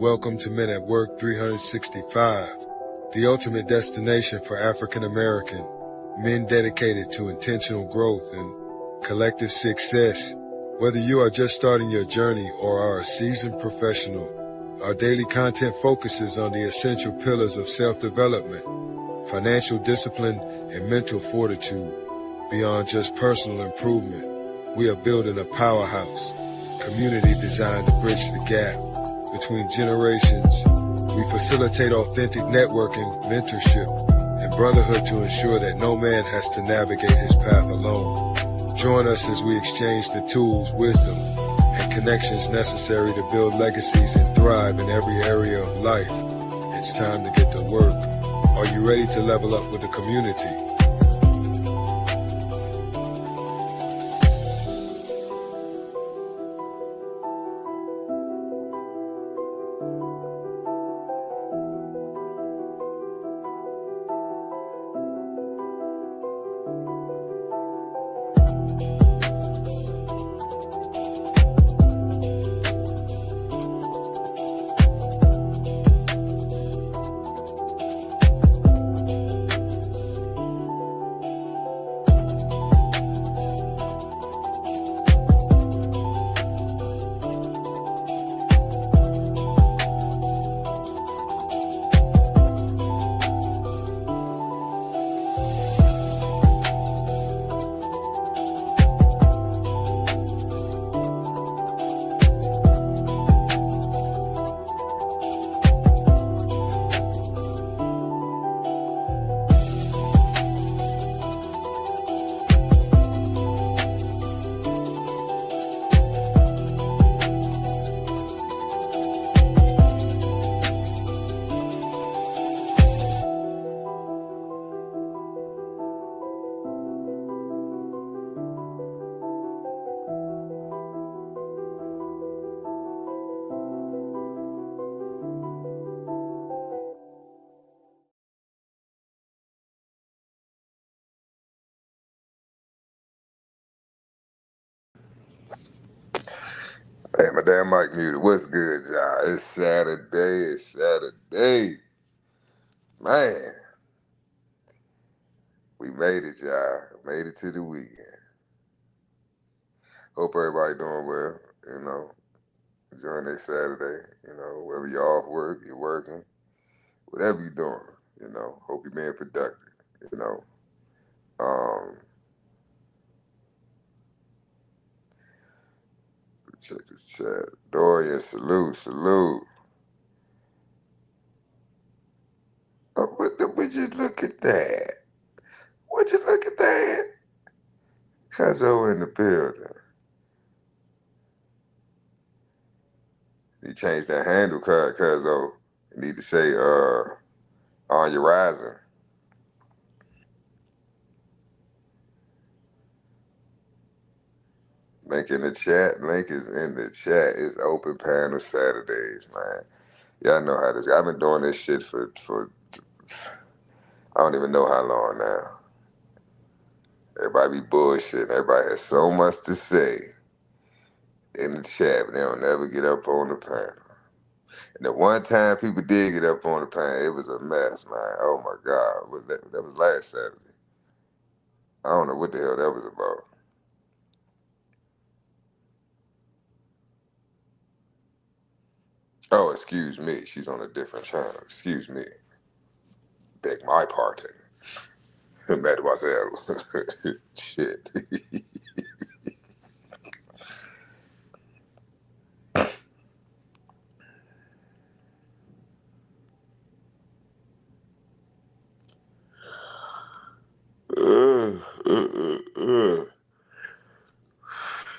Welcome to Men at Work 365, the ultimate destination for African American men dedicated to intentional growth and collective success. Whether you are just starting your journey or are a seasoned professional, our daily content focuses on the essential pillars of self-development, financial discipline, and mental fortitude. Beyond just personal improvement, we are building a powerhouse, community designed to bridge the gap between generations. We facilitate authentic networking, mentorship, and brotherhood to ensure that no man has to navigate his path alone. Join us as we exchange the tools, wisdom, and connections necessary to build legacies and thrive in every area of life. It's time to get to work. Are you ready to level up with the community? Hey, my damn mic muted. What's good, y'all? It's Saturday. It's Saturday. Man, we made it, y'all. Made it to the weekend. Hope everybody doing well, enjoying their Saturday, wherever you're off work, you're working, whatever you're doing, hope you're being productive, Um, check this chat. Dorian, salute. Oh, would you look at that? Would you look at that? Cuzzo in the building. You change that handle, Cuzzo. You need to say, on your rising. Link in the chat. Link is in the chat. It's open panel Saturdays, man. Y'all know how this. I've been doing this shit for I don't even know how long now. Everybody be bullshitting. Everybody has so much to say in the chat, but they don't never get up on the panel. And the one time people did get up on the panel, it was a mess, man. Oh my God. That was last Saturday. I don't know what the hell that was about. Oh, excuse me. She's on a different channel. Excuse me. Beg my pardon. Mademoiselle. Shit.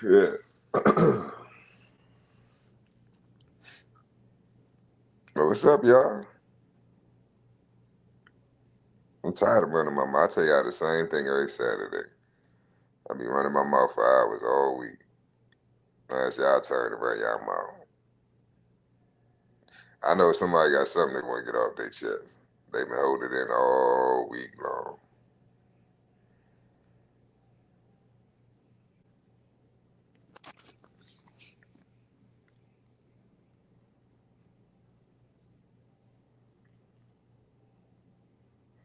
Yeah. Well, what's up, y'all? I'm tired of running my mouth. I tell y'all the same thing every Saturday. I be running my mouth for hours all week. Now it's y'all turn to run y'all mouth. I know somebody got something they want to get off their chest. They've been holding it in all week long.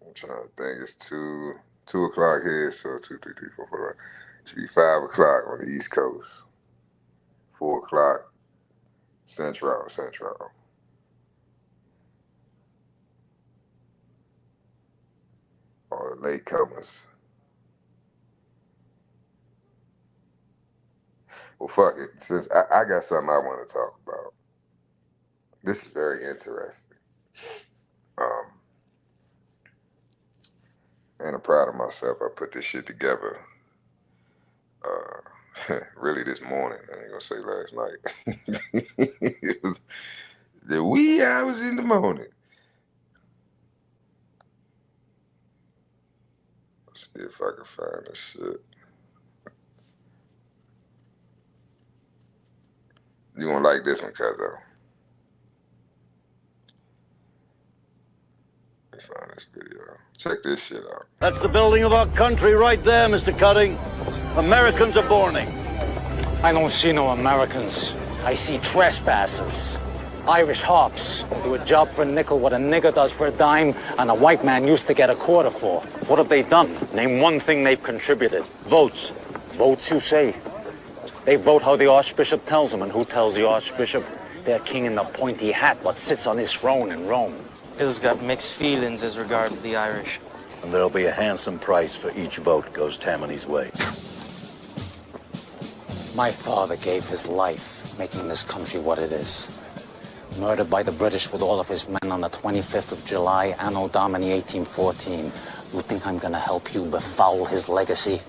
I'm trying to think. It's 2 o'clock here, so 2, 3, 3, 4, 4, 5. Should be 5 o'clock on the East Coast. 4 o'clock Central. All the latecomers. Well, fuck it. Since I got something I want to talk about. This is very interesting. And I'm proud of myself. I put this shit together. Really this morning. I ain't gonna say last night. It was the wee hours in the morning. Let's see if I can find this shit. You won't like this one, Cuzzo. Let me find this video. Check this shit out. That's the building of our country right there, Mr. Cutting. Americans are burning. I don't see no Americans. I see trespassers. Irish hops do a job for a nickel what a nigger does for a dime and a white man used to get a quarter for. What have they done? Name one thing they've contributed. Votes. Votes, you say? They vote how the Archbishop tells them, and who tells the Archbishop? Their king in the pointy hat what sits on his throne in Rome. Bill's got mixed feelings as regards the Irish. And there'll be a handsome price for each vote goes Tammany's way. My father gave his life making this country what it is. Murdered by the British with all of his men on the 25th of July, Anno Domini 1814. You think I'm gonna help you befoul his legacy?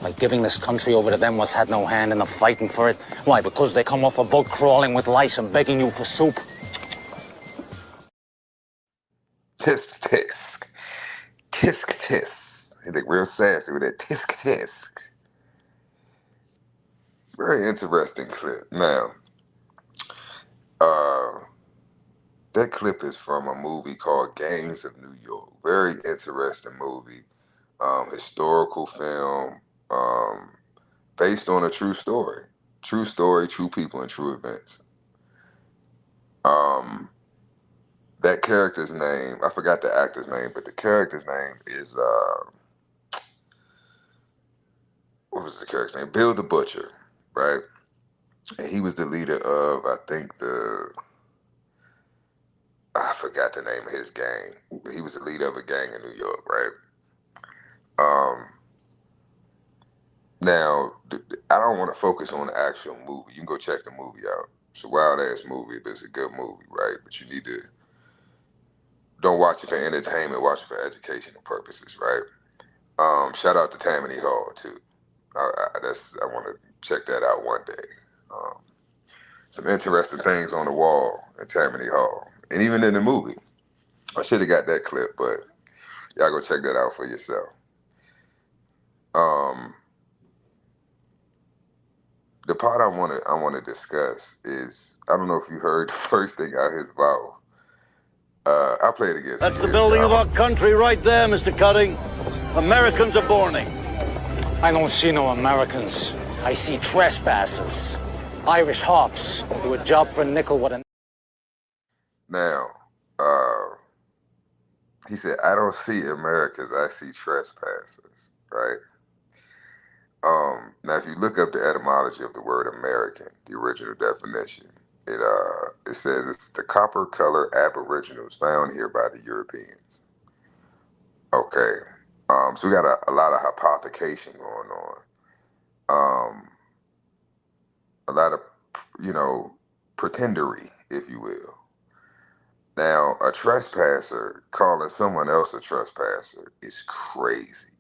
By giving this country over to them what's had no hand in the fighting for it? Why, because they come off a boat crawling with lice and begging you for soup? Tisk tisk. Tisk tisk. He look real sassy with that tisk tisk. Very interesting clip. Now, that clip is from a movie called Gangs of New York. Very interesting movie. Historical film, based on a true story. True story, true people, and true events. That character's name, I forgot the actor's name, but the character's name is, what was the character's name? Bill the Butcher, right? And he was the leader of, I think, I forgot the name of his gang. But he was the leader of a gang in New York, right? Now, I don't want to focus on the actual movie. You can go check the movie out. It's a wild-ass movie, but it's a good movie, right? But you need to, don't watch it for entertainment, watch it for educational purposes, right? Shout out to Tammany Hall, too. I want to check that out one day. Some interesting things on the wall at Tammany Hall. And even in the movie. I should have got that clip, but y'all go check that out for yourself. The part I want to discuss is, I don't know if you heard the first thing out his mouth. I played against. That's the building of our country right there, Mr. Cutting. Americans are burning. I don't see no Americans. I see trespassers. Irish hops do a job for a nickel what a... Now, he said, I don't see Americans, I see trespassers, right? Now, if you look up the etymology of the word American, the original definition, it says it's the copper-colored aboriginals found here by the Europeans. Okay, so we got a lot of hypothecation going on. A lot of, pretendery, if you will. Now, a trespasser calling someone else a trespasser is crazy.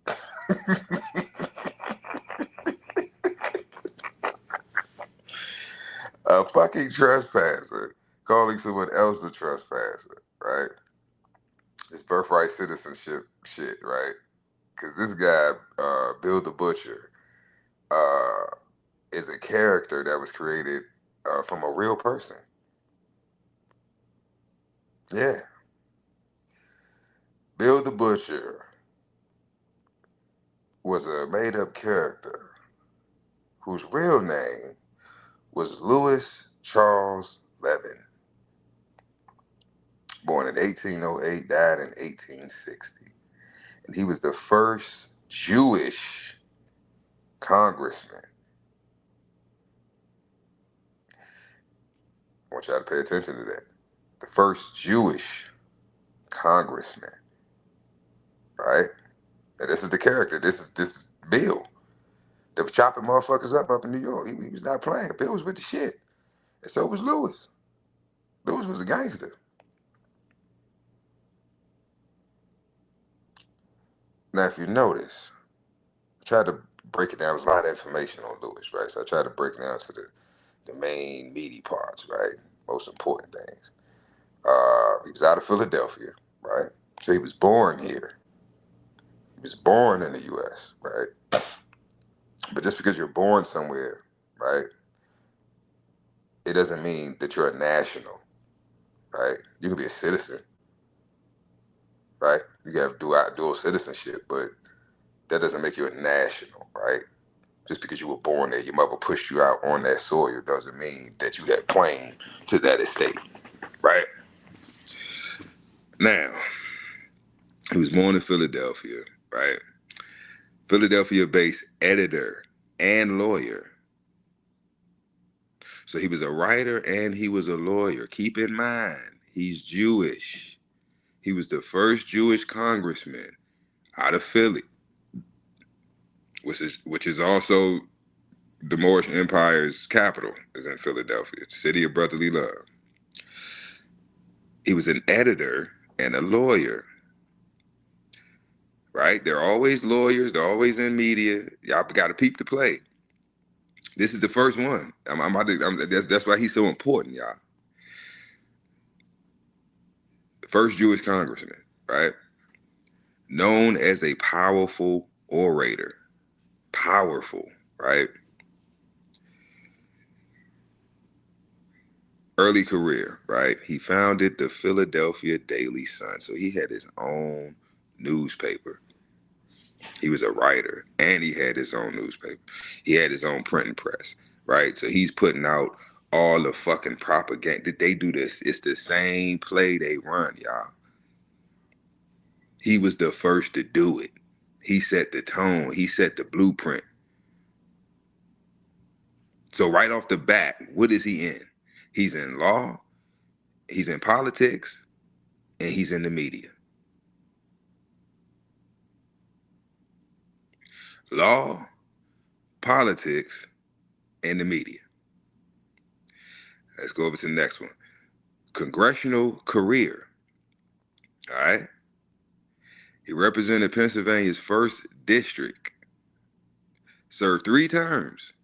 A fucking trespasser calling someone else a trespasser, right? It's birthright citizenship shit, right? Because this guy, Bill the Butcher, is a character that was created from a real person. Yeah. Bill the Butcher was a made-up character whose real name was Louis Charles Levin. born in 1808, died in 1860. And he was the first Jewish congressman. I want y'all to pay attention to that. The first Jewish congressman, right? And this is the character. This is Bill. They was chopping motherfuckers up in New York. He was not playing. Bill was with the shit. And so was Lewis. Lewis was a gangster. Now, if you notice, I tried to break it down. There was a lot of information on Lewis, right? So I tried to break it down to the main meaty parts, right? Most important things. He was out of Philadelphia, right? So he was born here. He was born in the U.S., right? But just because you're born somewhere, right, it doesn't mean that you're a national, right? You can be a citizen, right? You can have dual citizenship, but that doesn't make you a national, right? Just because you were born there, your mother pushed you out on that soil doesn't mean that you have claim to that estate, right? Now, he was born in Philadelphia, right? Philadelphia-based editor and lawyer. So he was a writer and he was a lawyer. Keep in mind, he's Jewish. He was the first Jewish congressman out of Philly, which is also the Moorish Empire's capital, is in Philadelphia, city of brotherly love. He was an editor and a lawyer, right? They're always lawyers. They're always in media. Y'all got to peep the play. This is the first one. That's why he's so important, y'all. The first Jewish congressman, right? Known as a powerful orator. Powerful, right? Early career, right? He founded the Philadelphia Daily Sun. So he had his own newspaper. He was a writer and he had his own newspaper. He had his own printing press, right? So he's putting out all the fucking propaganda. They do this. It's the same play they run, y'all. He was the first to do it. He set the tone. He set the blueprint. So right off the bat, what is he in? He's in law, he's in politics, and he's in the media. Law, politics, and the media. Let's go over to the next one. Congressional career. All right. He represented Pennsylvania's 1st district. Served 3 terms.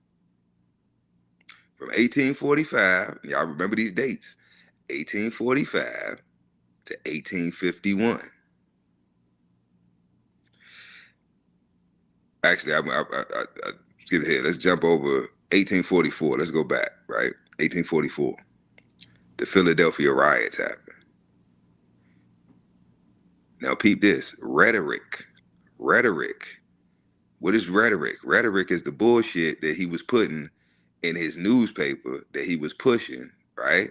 From 1845, y'all remember these dates, 1845 to 1851. Actually, I skip ahead. Let's jump over 1844. Let's go back, right? 1844. The Philadelphia riots happened. Now peep this. Rhetoric. What is rhetoric? Rhetoric is the bullshit that he was putting in his newspaper that he was pushing, right?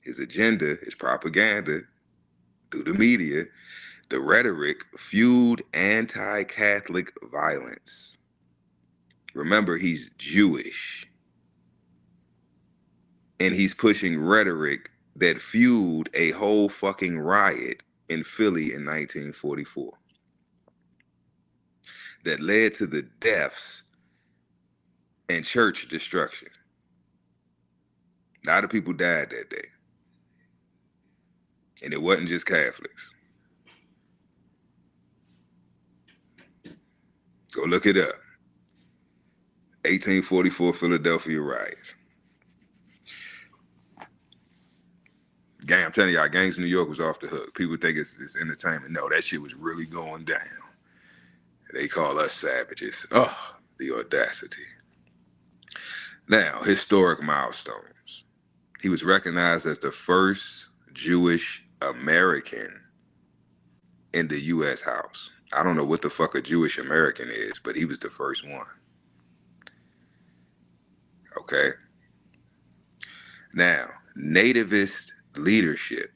His agenda, his propaganda through the media. The rhetoric fueled anti-Catholic violence. Remember, he's Jewish. And he's pushing rhetoric that fueled a whole fucking riot in Philly in 1944. That led to the deaths and church destruction. A lot of people died that day. And it wasn't just Catholics. Go look it up. 1844 Philadelphia riots. Gang, I'm telling y'all, gangs in New York was off the hook. People think it's entertainment. No, that shit was really going down. They call us savages. Oh, the audacity. Now, historic milestones. He was recognized as the first Jewish American in the U.S. House. I don't know what the fuck a Jewish American is, but he was the first one. Okay? Now, nativist leadership.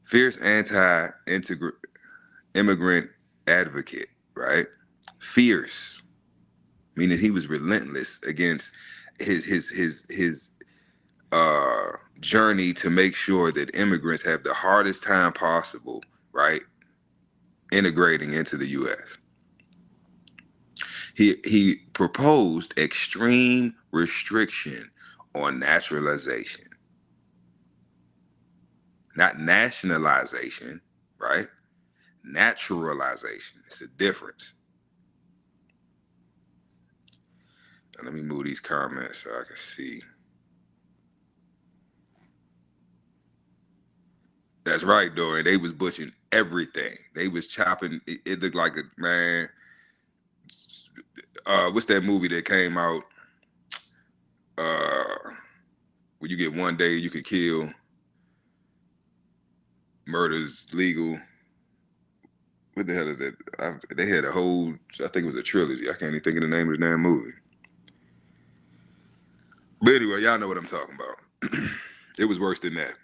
Fierce anti-immigrant advocate, right? Fierce, meaning he was relentless against his journey to make sure that immigrants have the hardest time possible, right, integrating into the U.S. He proposed extreme restriction on naturalization, not nationalization, right? Naturalization. It's a difference. Now, let me move these comments so I can see. That's right, Dorian. They was butchering everything. They was chopping. It looked like a man. What's that movie that came out? Where you get 1 day you could kill. Murder's legal. What the hell is that? They had a whole. I think it was a trilogy. I can't even think of the name of the damn movie. But anyway, y'all know what I'm talking about. It was worse than that.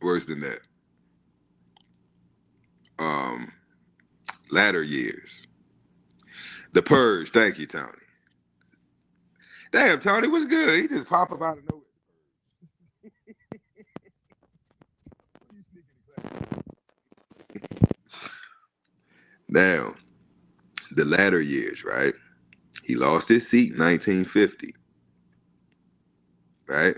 Worse than that. Latter years. The Purge. Thank you, Tony. Damn, Tony was good. He just pop up out of nowhere. Now, the latter years, right? He lost his seat in 1950, right?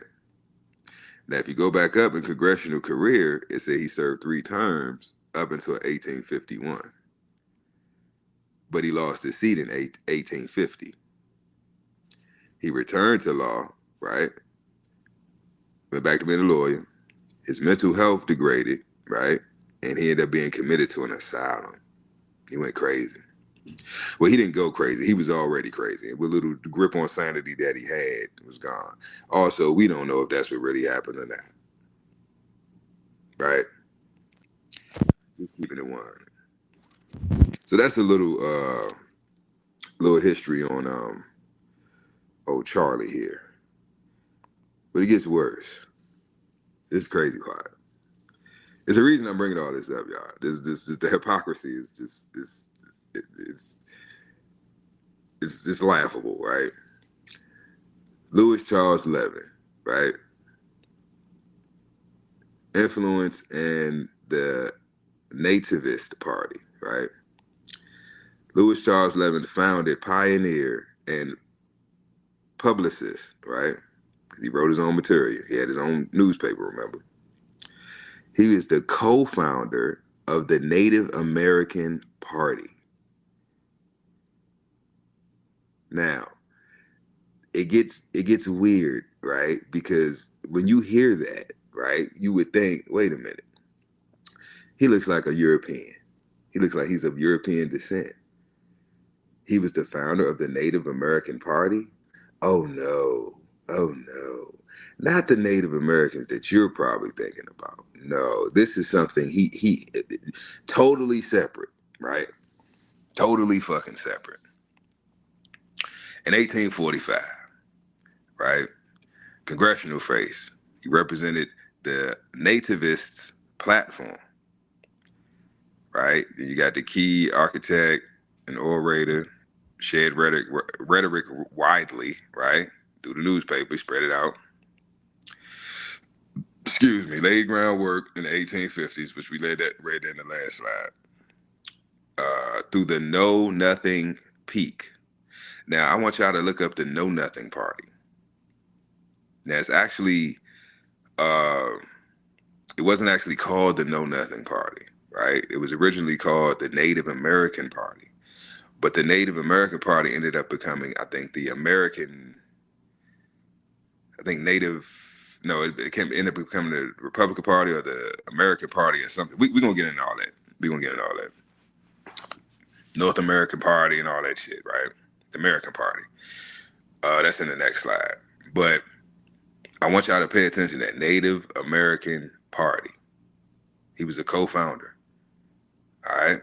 Now, if you go back up in congressional career, it said he served 3 terms up until 1851. But he lost his seat in 1850. He returned to law, right? Went back to being a lawyer. His mental health degraded, right? And he ended up being committed to an asylum. He went crazy. Well, he didn't go crazy. He was already crazy. With little grip on sanity that he had was gone. Also, we don't know if that's what really happened or not. Right? Just keeping it 1. So that's a little history on old Charlie here. But it gets worse. This is crazy part. There's a reason I'm bringing all this up, y'all. This the hypocrisy is just it's laughable, right? Louis Charles Levin, right? Influence in the Nativist Party, right? Louis Charles Levin founded, pioneer, and publicist, right? He wrote his own material. He had his own newspaper, remember? He is the co-founder of the Native American Party. Now, it gets weird, right? Because when you hear that, right, you would think, wait a minute. He looks like a European. He looks like he's of European descent. He was the founder of the Native American Party? Oh no. Not the Native Americans that you're probably thinking about. No, this is something he totally separate, right? Totally fucking separate. In 1845, right? Congressional race. He represented the nativists' platform, right? Then you got the key architect and orator, shared rhetoric widely, right? Through the newspaper, spread it out. Excuse me, laid groundwork in the 1850s, which we read that in the last slide. Through the Know Nothing peak. Now, I want y'all to look up the Know Nothing Party. Now, it's actually, it wasn't actually called the Know Nothing Party, right? It was originally called the Native American Party. But the Native American Party ended up becoming, I think, it ended up becoming the Republican Party or the American Party or something. We're going to get into all that. North American Party and all that shit, right? The American Party. That's in the next slide. But I want y'all to pay attention to that Native American Party. He was a co-founder. All right?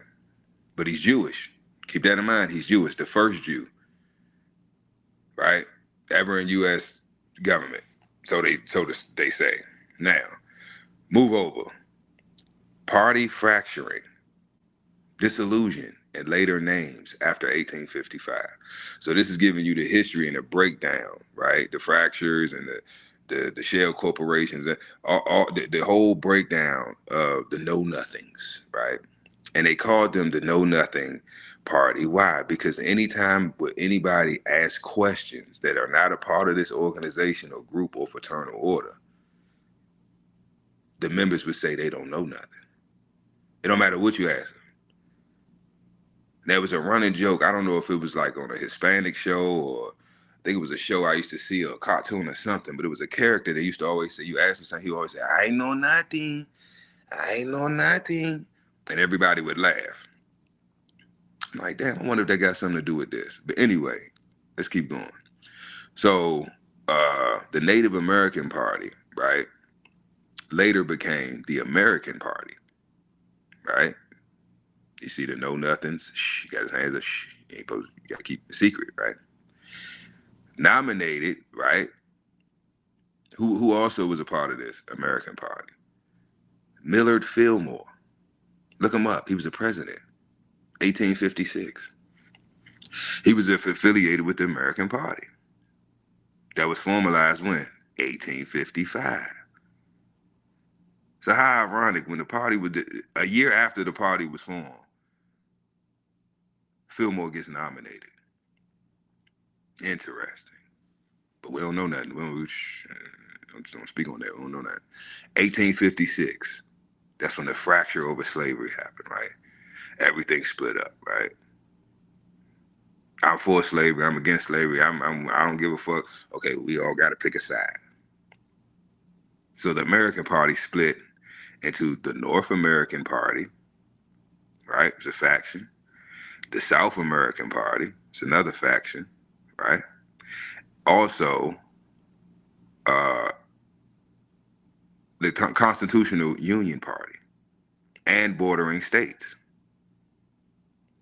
But he's Jewish. Keep that in mind. He's Jewish, the first Jew, right? Ever in U.S. government. So they say. Now, move over. Party fracturing, disillusion, and later names after 1855. So this is giving you the history and the breakdown, right? The fractures and the shell corporations, and the whole breakdown of the know nothings, right? And they called them the know nothing party. Why? Because anytime with anybody asks questions that are not a part of this organization or group or fraternal order, the members would say they don't know nothing. It don't matter what you ask them. There was a running joke. I don't know if it was like on a Hispanic show or I think it was a show I used to see, a cartoon or something, but it was a character that used to always say, you ask him something, he always say, I ain't know nothing. I ain't know nothing. And everybody would laugh. I'm like, damn, I wonder if that got something to do with this. But anyway, let's keep going. So the Native American Party, right, later became the American Party, right? You see the know nothings. Shh, you got his hands up. Shh, you got to keep the secret, right? Nominated, right? Who also was a part of this American Party? Millard Fillmore. Look him up. He was a president, 1856. He was affiliated with the American Party. That was formalized when? 1855. So how ironic when the party was, a year after the party was formed, Fillmore gets nominated. Interesting. But we don't know nothing. Don't speak on that. We don't know that. 1856. That's when the fracture over slavery happened, right? Everything split up, right? I'm for slavery. I'm against slavery. I don't give a fuck. Okay, we all got to pick a side. So the American Party split into the North American Party, right? It's a faction. The South American Party, it's another faction, right? Also, the Constitutional Union Party and bordering states,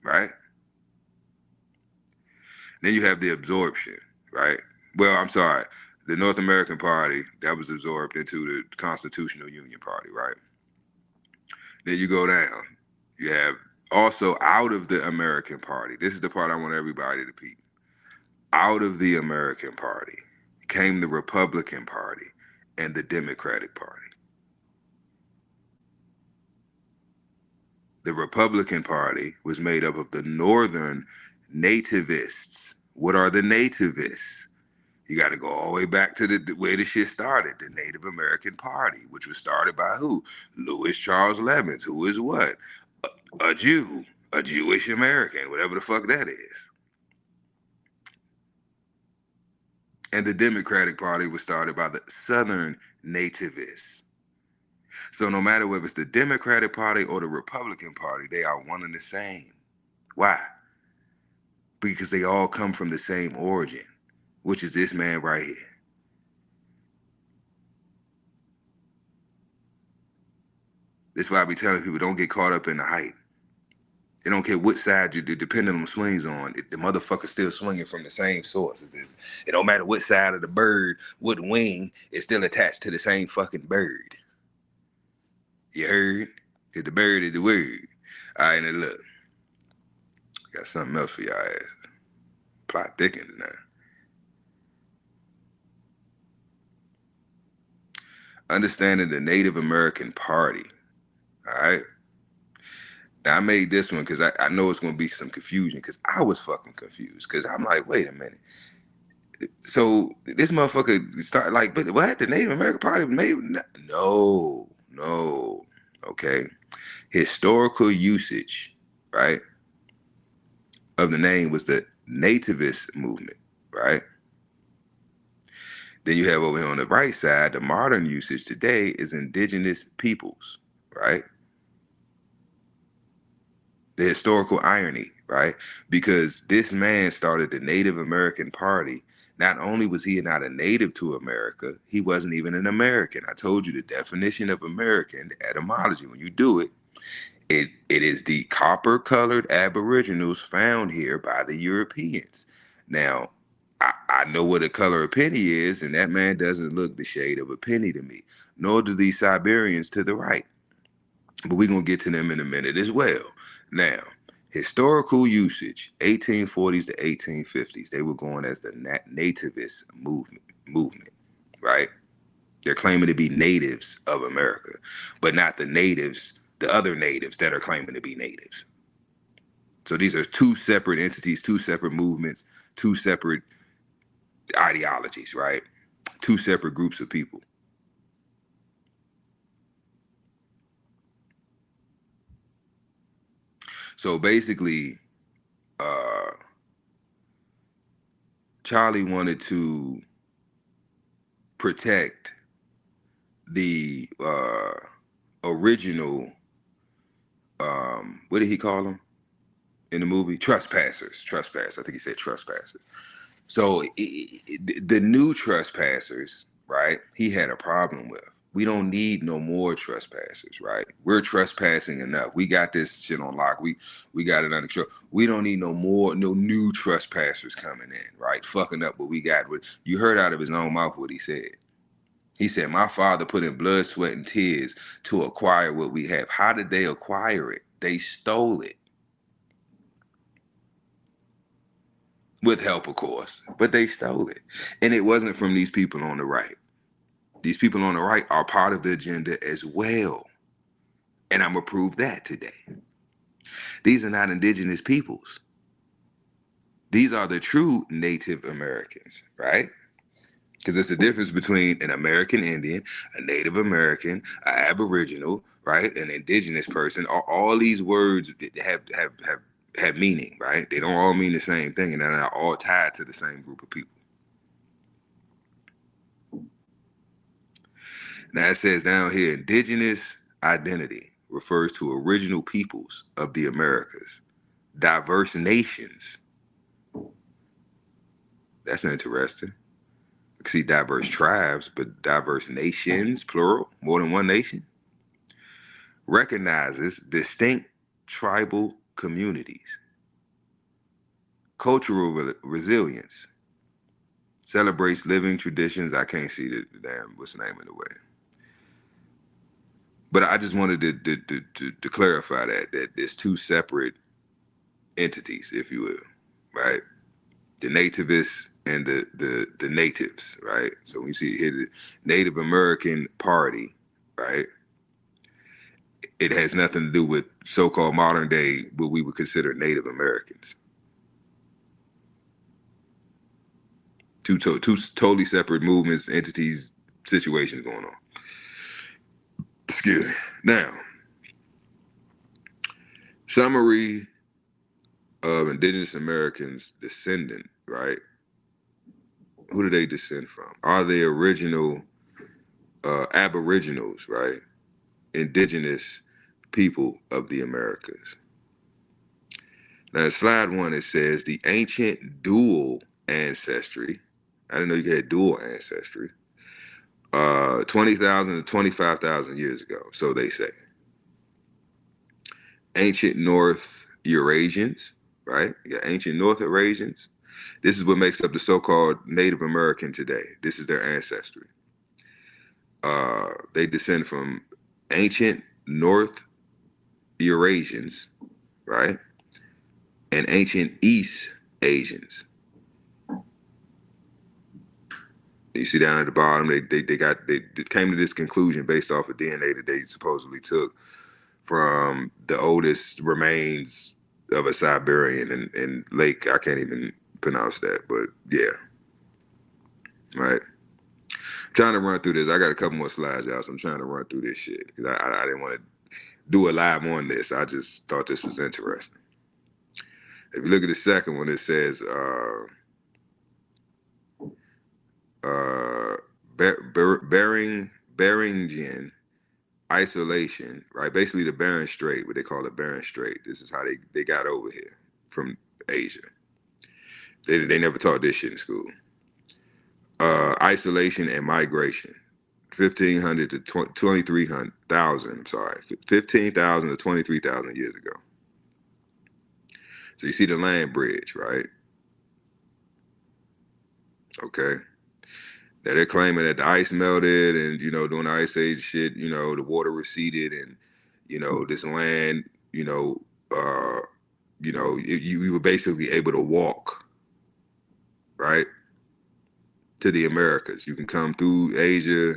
right? Then you have the absorption, right? Well, I'm sorry, the North American Party, that was absorbed into the Constitutional Union Party, right? Then you go down. You have also out of the American Party. This is the part I want everybody to peep. Out of the American Party came the Republican Party and the Democratic Party. The Republican Party was made up of the Northern nativists. What are the nativists? You got to go all the way back to the way the shit started, the Native American Party, which was started by who? Louis Charles Lemons, who is what? A Jew, a Jewish American, whatever the fuck that is. And the Democratic Party was started by the Southern nativists. So no matter whether it's the Democratic Party or the Republican Party, they are one and the same. Why? Because they all come from the same origin, which is this man right here. That's why I be telling people, don't get caught up in the hype. They don't care what side you do, depending on swings on. The motherfucker's still swinging from the same source. It don't matter what side of the bird, what wing, it's still attached to the same fucking bird. You heard? Because the bird is the word. All right, now look. Got something else for y'all ass. Plot thickens now. Understanding the Native American Party. All right? Now, I made this one because I know it's going to be some confusion because I was fucking confused because I'm like, wait a minute. So this motherfucker start like, but what? The Native American Party was made? No. Okay. Historical usage, right, of the name was the nativist movement, right? Then you have over here on the right side, the modern usage today is indigenous peoples, right? The historical irony, right? Because this man started the Native American Party. Not only was he not a native to America, he wasn't even an American. I told you the definition of American, the etymology, when you do it, it is the copper-colored aboriginals found here by the Europeans. Now, I know what a color of penny is, and that man doesn't look the shade of a penny to me, nor do these Siberians to the right. but we're going to get to them in a minute as well. Now, historical usage, 1840s to 1850s, they were going as the nativist movement, right? They're claiming to be natives of America, but not the natives, the other natives that are claiming to be natives. So these are two separate entities, two separate movements, two separate ideologies, right? Two separate groups of people. So basically, Charlie wanted to protect the original, what did he call them in the movie? Trespassers. I think he said trespassers. So the new trespassers, right? He had a problem with. We don't need no more trespassers, right? We're trespassing enough. We got this shit on lock. We got it under control. We don't need no new trespassers coming in, right? Fucking up what we got. You heard out of his own mouth what he said. He said, my father put in blood, sweat, and tears to acquire what we have. How did they acquire it? They stole it. With help, of course, but they stole it. And it wasn't from these people on the right. These people on the right are part of the agenda as well. And I'm going to prove that today. These are not indigenous peoples. These are the true Native Americans, right? Because there's a difference between an American Indian, a Native American, an Aboriginal, right? An indigenous person. All these words have meaning, right? They don't all mean the same thing, and they're not all tied to the same group of people. Now it says down here, indigenous identity refers to original peoples of the Americas, diverse nations. That's interesting. See, diverse tribes, but diverse nations, plural, more than one nation. Recognizes distinct tribal communities, cultural resilience, celebrates living traditions. I can't see the damn, what's the name of the way. But I just wanted to clarify that there's two separate entities, if you will, right? The nativists and the natives, right? So when you see here, the Native American Party, right? It has nothing to do with so-called modern day, what we would consider Native Americans. Two totally separate movements, entities, situations going on. Excuse me. Now, summary of indigenous Americans descendant, right? Who do they descend from? Are they original aboriginals, right? Indigenous people of the Americas. Now, in slide 1, it says the ancient dual ancestry. I didn't know you had dual ancestry. 20,000 to 25,000 years ago, so they say. Ancient North Eurasians, right? You got ancient North Eurasians. This is what makes up the so-called Native American today. This is their ancestry. They descend from ancient North Eurasians, right? And ancient East Asians. You see down at the bottom, they came to this conclusion based off of DNA that they supposedly took from the oldest remains of a Siberian in Lake. I can't even pronounce that, but yeah, right. I'm trying to run through this. I got a couple more slides, y'all, so I'm trying to run through this shit because I didn't want to do a live on this. I just thought this was interesting. If you look at the second one, it says Beringen isolation, right? Basically the Bering Strait, what they call the Bering Strait. This is how they got over here from Asia. They never taught this shit in school. Isolation and migration. 1,500 to 23,000, I'm sorry, 15,000 to 23,000 years ago. So you see the land bridge, right? Okay. Now they're claiming that the ice melted and, during the ice age shit, the water receded and, this land, you were basically able to walk, right, to the Americas. You can come through Asia,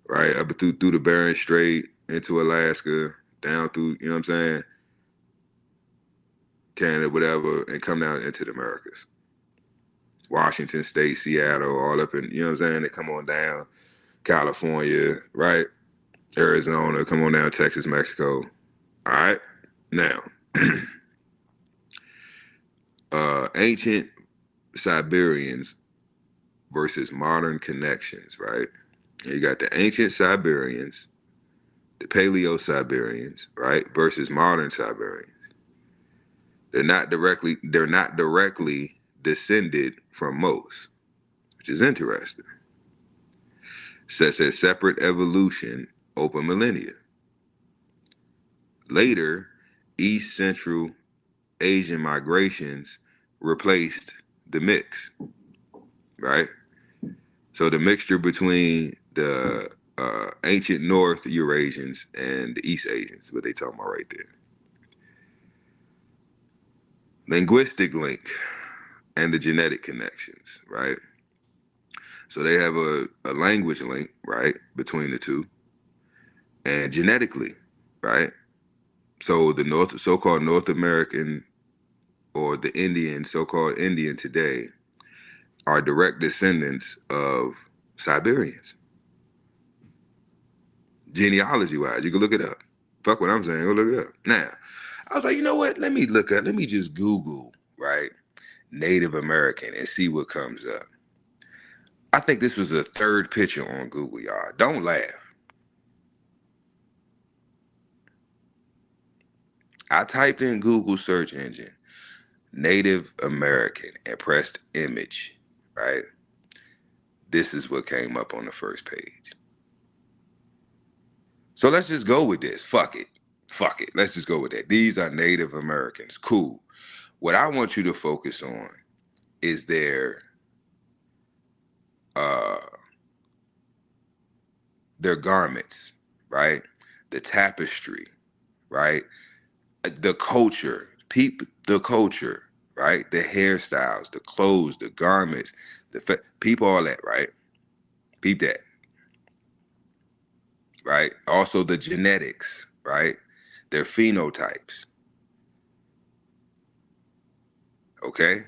right, up through the Bering Strait into Alaska, down through, you know what I'm saying, Canada, whatever, and come down into the Americas. Washington State, Seattle, all up in, you know what I'm saying, they come on down, California, right, Arizona, come on down, Texas, Mexico. All right, now, ancient Siberians versus modern connections, right? You got the ancient Siberians, the Paleo-Siberians, right, versus modern Siberians. They're not directly descended from most, which is interesting. Such as separate evolution over millennia. Later, East Central Asian migrations replaced the mix, right? So the mixture between the ancient North Eurasians and the East Asians, what they talking about right there. Linguistic link and the genetic connections, right? So they have a language link, right, between the two, and genetically, right? So the so-called North American or the Indian, so-called Indian today, are direct descendants of Siberians. Genealogy-wise, you can look it up. Fuck what I'm saying, go look it up. Now, I was like, you know what? Let me just Google, right, Native American and see what comes up. I think this was the third picture on Google, y'all. Don't laugh. I typed in Google search engine, Native American, and pressed image, right? This is what came up on the first page. So let's just go with this. Fuck it. Let's just go with that. These are Native Americans. Cool. What I want you to focus on is their garments, right? The tapestry, right? The culture. Peep the culture, right? The hairstyles, the clothes, the garments, peep all that, right? Peep that, right? Also the genetics, right? Their phenotypes. Okay?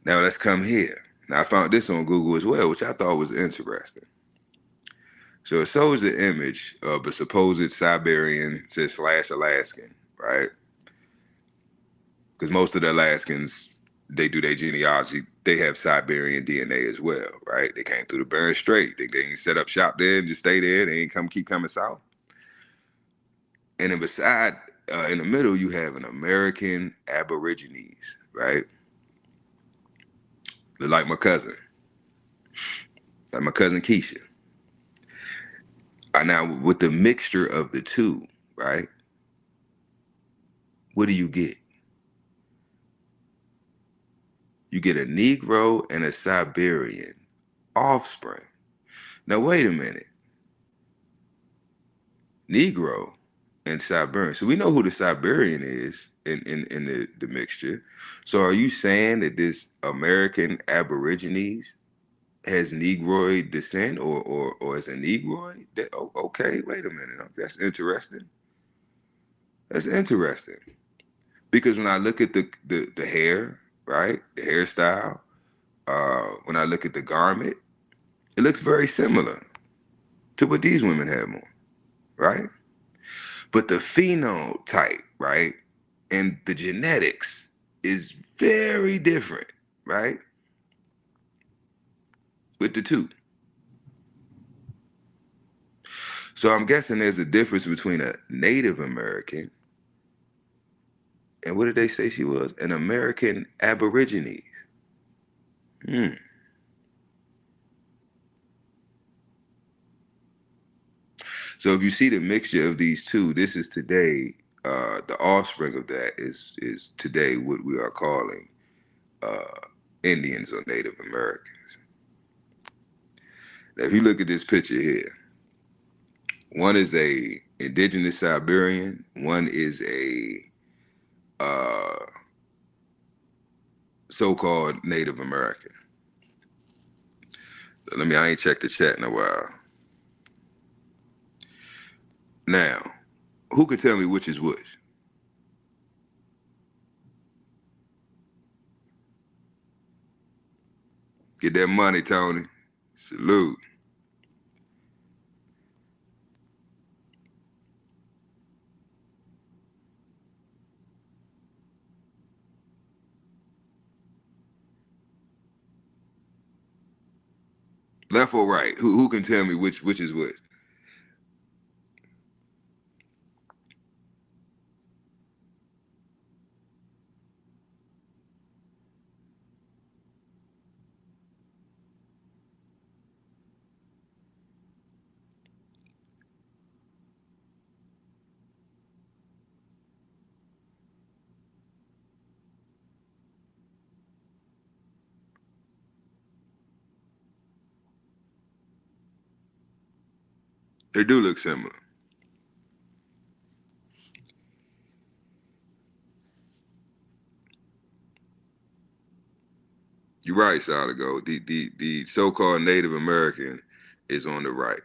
Now let's come here. Now I found this on Google as well, which I thought was interesting. So it shows the image of a supposed Siberian, says / Alaskan, right? Because most of the Alaskans, they do their genealogy, they have Siberian DNA as well, right? They came through the Bering Strait. They ain't set up shop there and just stay there. They ain't keep coming south. And then beside, in the middle, you have an American Aborigines, right? They're like my cousin Keisha. Now, with the mixture of the two, right? What do you get? You get a Negro and a Siberian offspring. Now, wait a minute. Negro and Siberian. So we know who the Siberian is in the mixture. So are you saying that this American Aborigines has Negroid descent or is a Negroid? Okay, wait a minute. That's interesting. That's interesting. Because when I look at the hair, right? The hairstyle, when I look at the garment, it looks very similar to what these women have on, right? But the phenotype, right, and the genetics is very different, right? With the two. So I'm guessing there's a difference between a Native American and what did they say she was? An American Aborigine. So if you see the mixture of these two, this is today, the offspring of that is today what we are calling Indians or Native Americans. Now, if you look at this picture here, one is a indigenous Siberian. One is a so-called Native American. So I ain't checked the chat in a while. Now, who could tell me which is which? Get that money, Tony. Salute. Left or right? Who can tell me which is which? They do look similar. You're right, Soligo. The so-called Native American is on the right,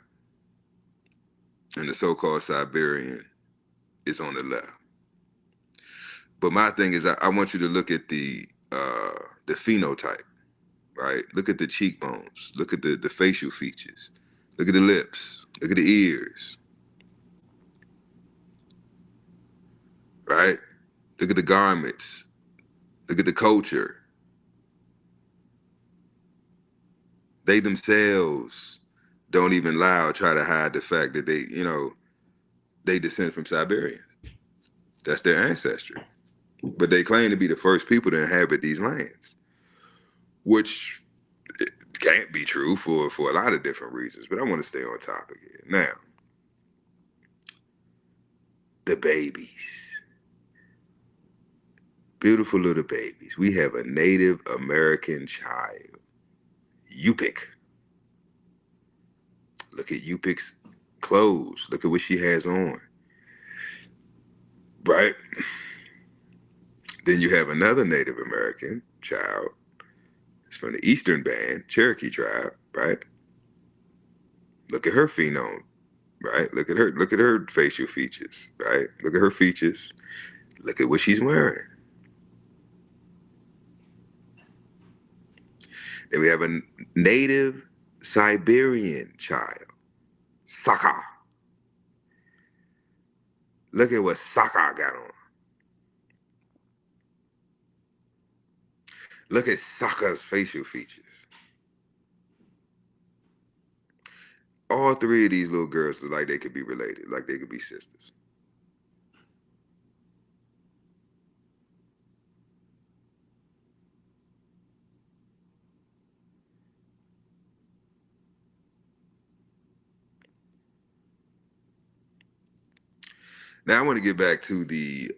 and the so-called Siberian is on the left. But my thing is, I want you to look at the phenotype, right? Look at the cheekbones. Look at the facial features. Look at the lips. Look at the ears, right? Look at the garments. Look at the culture. They themselves don't even lie or try to hide the fact that they descend from Siberians. That's their ancestry. But they claim to be the first people to inhabit these lands, which can't be true for a lot of different reasons. But I want to stay on topic here. Now, the babies. Beautiful little babies. We have a Native American child, Yupik. Look at Yupik's clothes. Look at what she has on. Right? Then you have another Native American child. It's from the Eastern Band, Cherokee tribe, right? Look at her phenome, right? Look at her facial features, right? Look at her features. Look at what she's wearing. Then we have a Native Siberian child, Saka. Look at what Saka got on. Look at Saka's facial features. All three of these little girls look like they could be related, like they could be sisters. Now I want to get back to the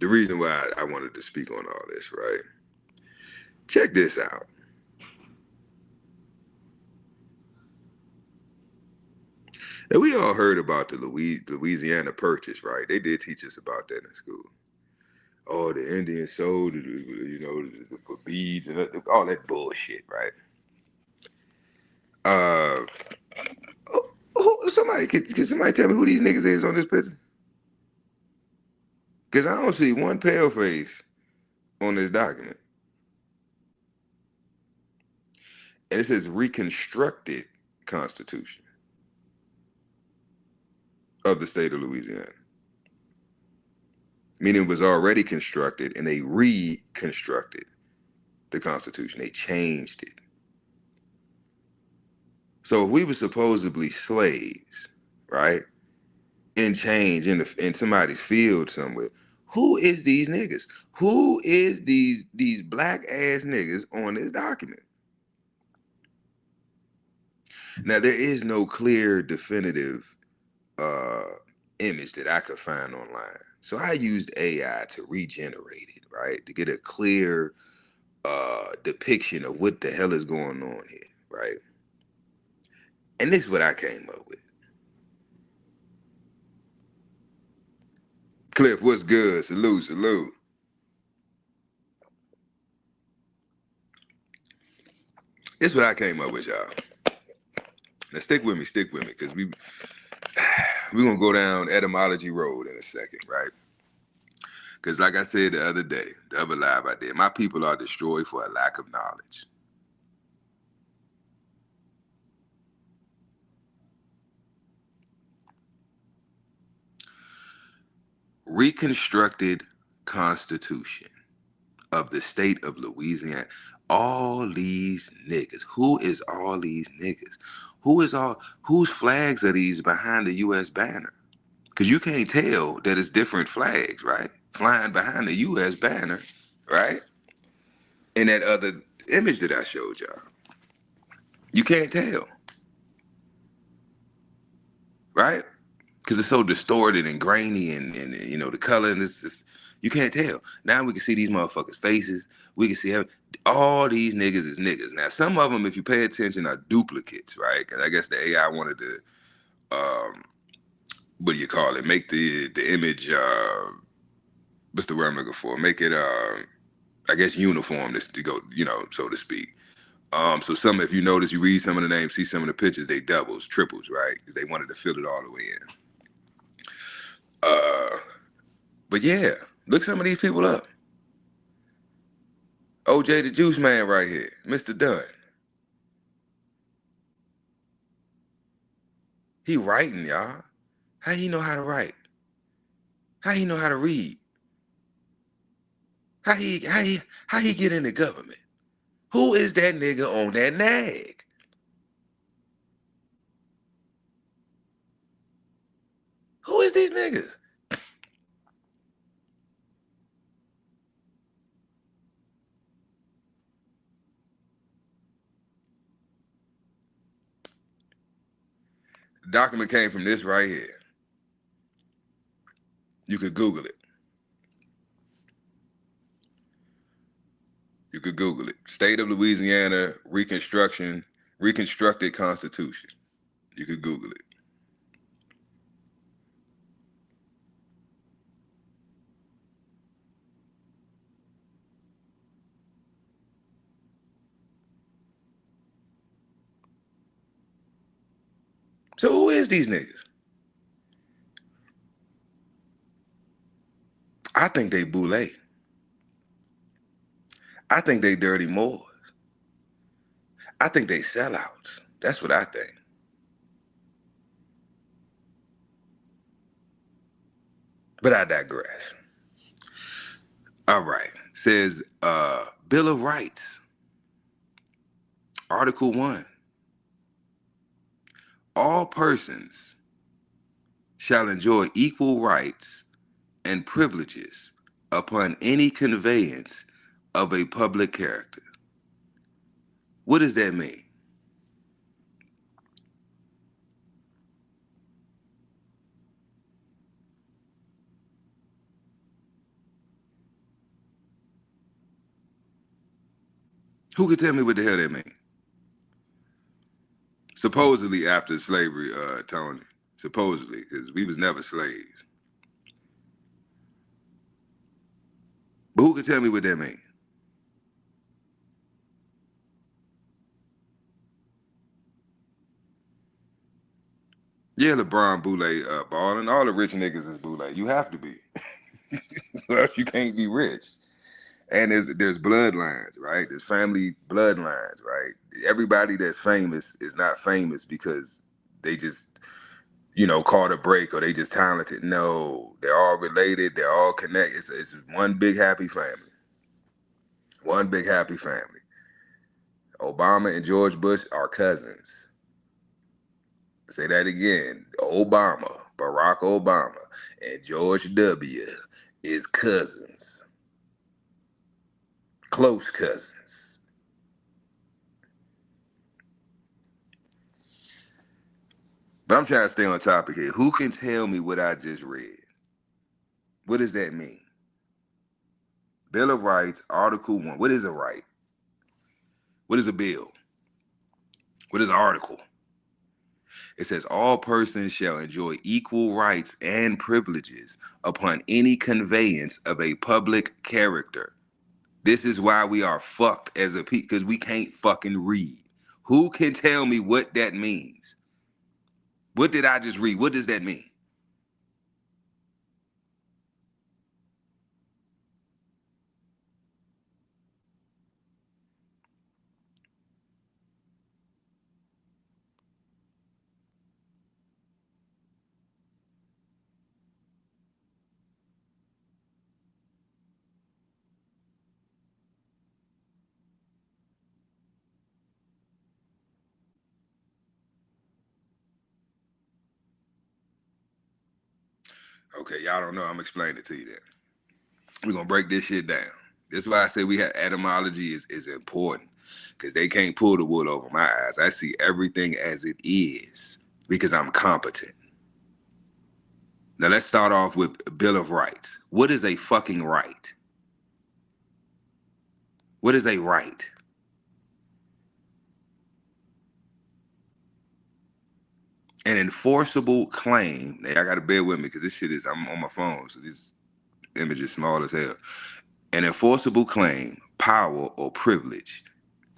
reason why I wanted to speak on all this, right? Check this out. Now we all heard about the Louisiana Purchase, right? They did teach us about that in school. Oh, the Indian sold, for beads and all that bullshit, right? Can somebody tell me who these niggas is on this picture? Because I don't see one pale face on this document. And it says reconstructed Constitution of the state of Louisiana. Meaning it was already constructed and they reconstructed the Constitution. They changed it. So if we were supposedly slaves, right? In change in somebody's field somewhere. Who is these niggas? Who is these black ass niggas on this document? Now there is no clear, definitive image that I could find online. So I used AI to regenerate it, right? To get a clear depiction of what the hell is going on here, right? And this is what I came up with. Cliff, what's good? Salute, salute. This is what I came up with, y'all. Now stick with me, because we're gonna go down etymology road in a second, right? Because like I said the other day, the other live I did, my people are destroyed for a lack of knowledge. Reconstructed Constitution of the state of Louisiana. All these niggas. Who is all these niggas? Whose flags are these behind the U.S. banner? Because you can't tell that it's different flags, right? Flying behind the U.S. banner, right? In that other image that I showed y'all. You can't tell, right? Because it's so distorted and grainy and you know, the color and it's you can't tell. Now we can see these motherfuckers' faces. We can see all these niggas is niggas. Now some of them, if you pay attention, are duplicates, right? Because I guess the AI wanted to, what do you call it? Make the image, what's the word I'm looking for? Make it, I guess, uniform to go, you know, so to speak. So some, if you notice, you read some of the names, see some of the pictures, they doubles, triples, right? They wanted to fill it all the way in. But yeah, look some of these people up. OJ the Juice Man right here, Mr. Dunn. He writing, y'all. How he know how to write? How he know how to read? How he get in the government? Who is that nigga on that nag? Who is these niggas? The document came from this right here. You could Google it. You could Google it. State of Louisiana Reconstructed Constitution. You could Google it. So who is these niggas? I think they boule. I think they dirty Moors. I think they sellouts. That's what I think. But I digress. All right. Says Bill of Rights. Article 1. All persons shall enjoy equal rights and privileges upon any conveyance of a public character. What does that mean? Who can tell me what the hell that means? Supposedly after slavery, Tony. Supposedly, because we was never slaves. But who can tell me what that means? Yeah, LeBron Boule balling. All the rich niggas is Boule. You have to be. Or else you can't be rich. And there's bloodlines, right? There's family bloodlines, right? Everybody that's famous is not famous because they just, you know, caught a break or they just talented. No, they're all related. They're all connected. It's one big happy family. One big happy family. Obama and George Bush are cousins. Say that again. Obama, Barack Obama, and George W. is cousins. Close cousins. But I'm trying to stay on topic here. Who can tell me what I just read? What does that mean? Bill of Rights, Article 1. What is a right? What is a bill? What is an article? It says all persons shall enjoy equal rights and privileges upon any conveyance of a public character. This is why we are fucked as a people, because we can't fucking read. Who can tell me what that means? What did I just read? What does that mean? Okay, y'all don't know. I'm explaining it to you then. We're gonna break this shit down. That's why I say we have etymology is important. Because they can't pull the wool over my eyes. I see everything as it is because I'm competent. Now let's start off with Bill of Rights. What is a fucking right? What is a right? An enforceable claim. Now, I gotta bear with me because this shit is, I'm on my phone, so this image is small as hell. An enforceable claim, power, or privilege,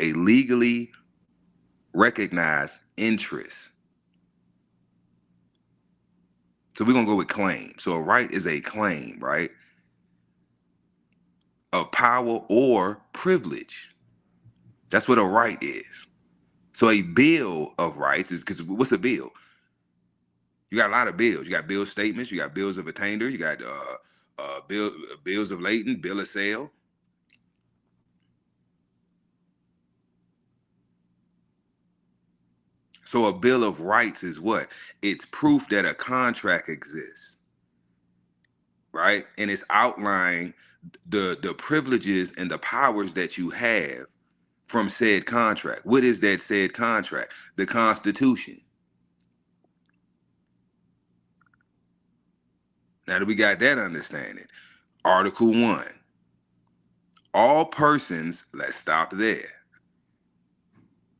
a legally recognized interest. So we're gonna go with claim. So a right is a claim, right? Of power or privilege. That's what a right is. So a bill of rights is, because what's a bill? You got a lot of bills. You got bill statements. You got bills of attainder. You got bills of lading, bill of sale. So a bill of rights is what? It's proof that a contract exists, right? And it's outlining the privileges and the powers that you have from said contract. What is that said contract? The Constitution. Now that we got that understanding, Article 1. All persons, let's stop there.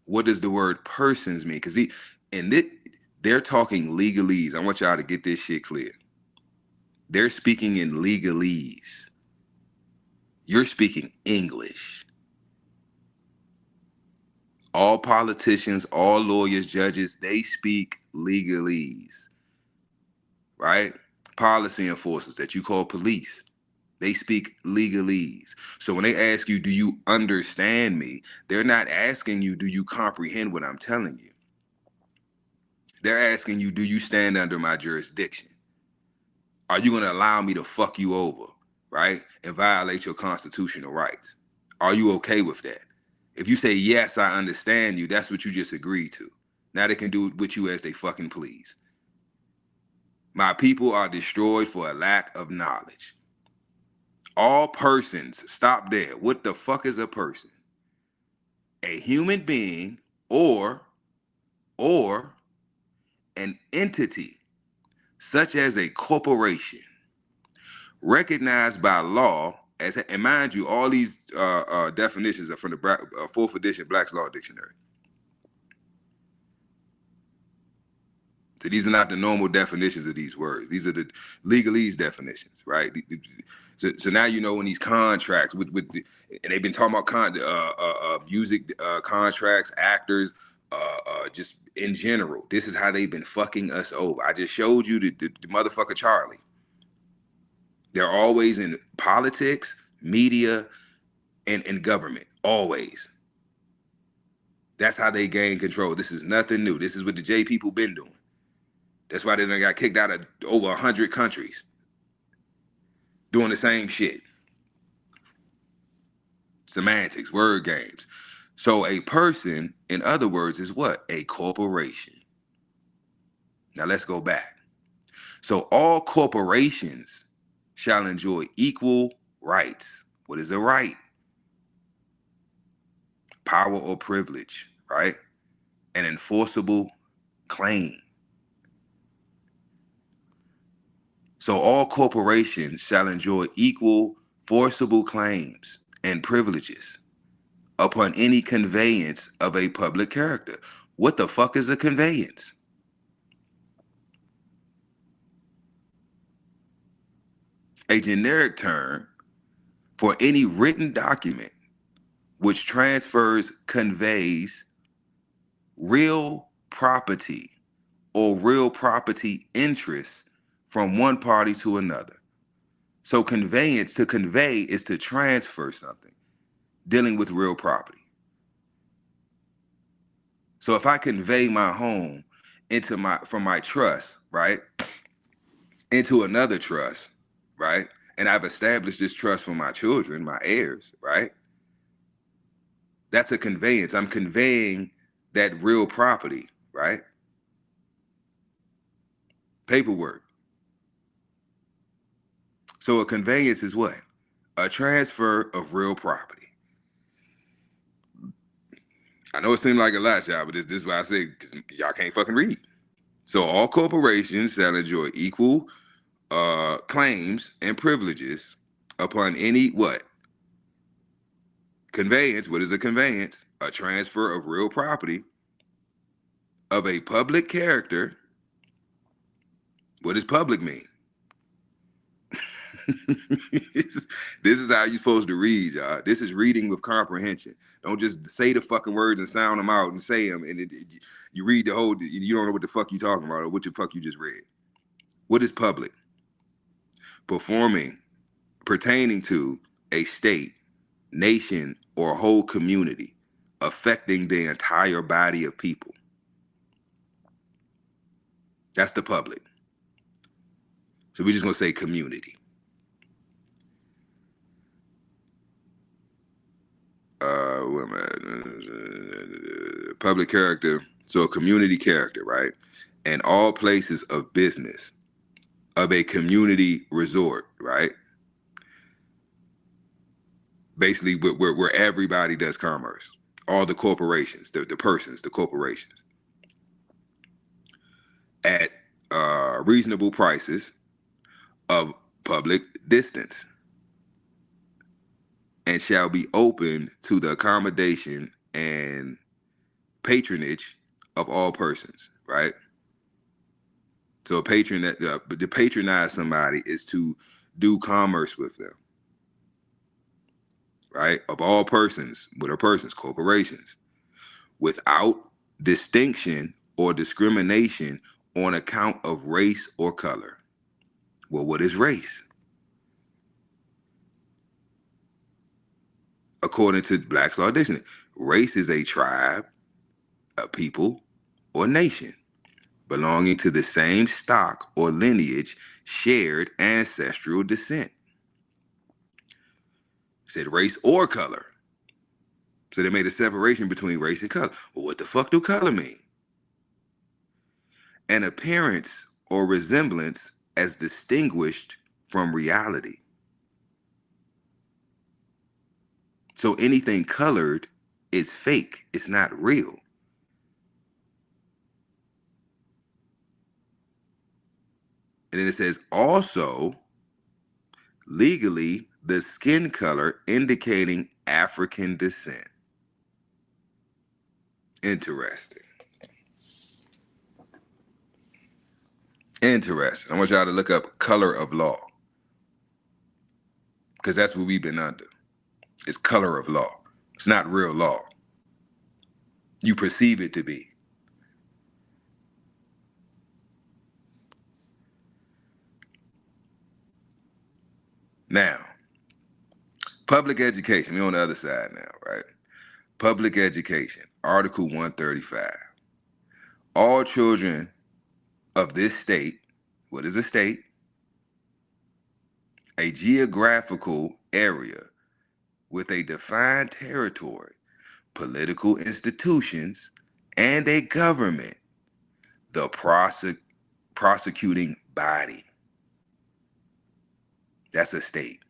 What does the word persons mean? Because they're talking legalese. I want y'all to get this shit clear. They're speaking in legalese. You're speaking English. All politicians, all lawyers, judges, they speak legalese, right? Policy enforcers that you call police, they speak legalese. So when they ask you, do you understand me? They're not asking you, do you comprehend what I'm telling you? They're asking you, do you stand under my jurisdiction? Are you going to allow me to fuck you over, right? And violate your constitutional rights? Are you okay with that? If you say, yes, I understand you, that's what you just agreed to. Now they can do with you as they fucking please. My people are destroyed for a lack of knowledge. All persons, stop there. What the fuck is a person? A human being or an entity, such as a corporation, recognized by law as, and mind you, all these definitions are from the 4th edition Black's Law Dictionary. So these are not the normal definitions of these words. These are the legalese definitions, right? So now you know when these contracts and they've been talking about music contracts, actors, just in general. This is how they've been fucking us over. I just showed you the motherfucker Charlie. They're always in politics, media, and government. Always. That's how they gain control. This is nothing new. This is what the J people been doing. That's why they done got kicked out of over 100 countries doing the same shit. Semantics, word games. So a person, in other words, is what? A corporation. Now let's go back. So all corporations shall enjoy equal rights. What is a right? Power or privilege, right? An enforceable claim. So all corporations shall enjoy equal forcible claims and privileges upon any conveyance of a public character. What the fuck is a conveyance? a generic term for any written document which transfers, conveys real property or real property interests from one party to another. So conveyance, to convey, is to transfer something, dealing with real property. So if I convey my home from my trust, right, into another trust, right, and I've established this trust for my children, my heirs, right, that's a conveyance. I'm conveying that real property, right? Paperwork. So a conveyance is what? A transfer of real property. I know it seems like a lot, y'all, but this is why I say, because y'all can't fucking read. So all corporations shall enjoy equal claims and privileges upon any what? Conveyance. What is a conveyance? A transfer of real property of a public character. What does public mean? This is how you're supposed to read, y'all. This is reading with comprehension. Don't just say the fucking words and sound them out and say them, and you read the whole, you don't know what the fuck you talking about or what the fuck you just read. What is public? Pertaining to a state, nation, or whole community, affecting the entire body of people. That's the public. So we're just gonna say community. What am I? Public character, so a community character, right? And all places of business of a community resort, right? Basically, where everybody does commerce, all the corporations, the persons, the corporations, at reasonable prices of public distance, and shall be open to the accommodation and patronage of all persons, right? So a patron that to patronize somebody is to do commerce with them, right? Of all persons, what are persons? Corporations, without distinction or discrimination on account of race or color. Well, what is race? According to Black's Law Dictionary, race is a tribe, a people, or nation belonging to the same stock or lineage, shared ancestral descent. It said race or color. So they made a separation between race and color. Well, what the fuck do color mean? An appearance or resemblance as distinguished from reality. So anything colored is fake. It's not real. And then it says also, legally, the skin color indicating African descent. Interesting. Interesting. I want y'all to look up color of law, because that's what we've been under. It's color of law. It's not real law. You perceive it to be. Now, public education. We're on the other side now, right? Public education, Article 135. All children of this state, what is a state? A geographical area with a defined territory, political institutions, and a government, the prosecuting body. That's a state.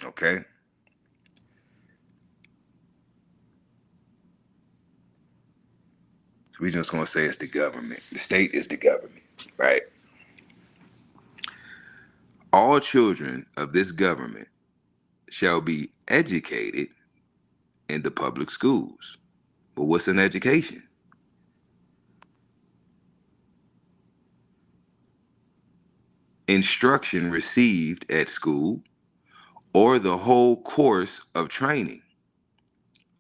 Okay? So we're just going to say it's the government. The state is the government, right? All children of this government shall be educated in the public schools. But what's an education? instruction received at school, or the whole course of training,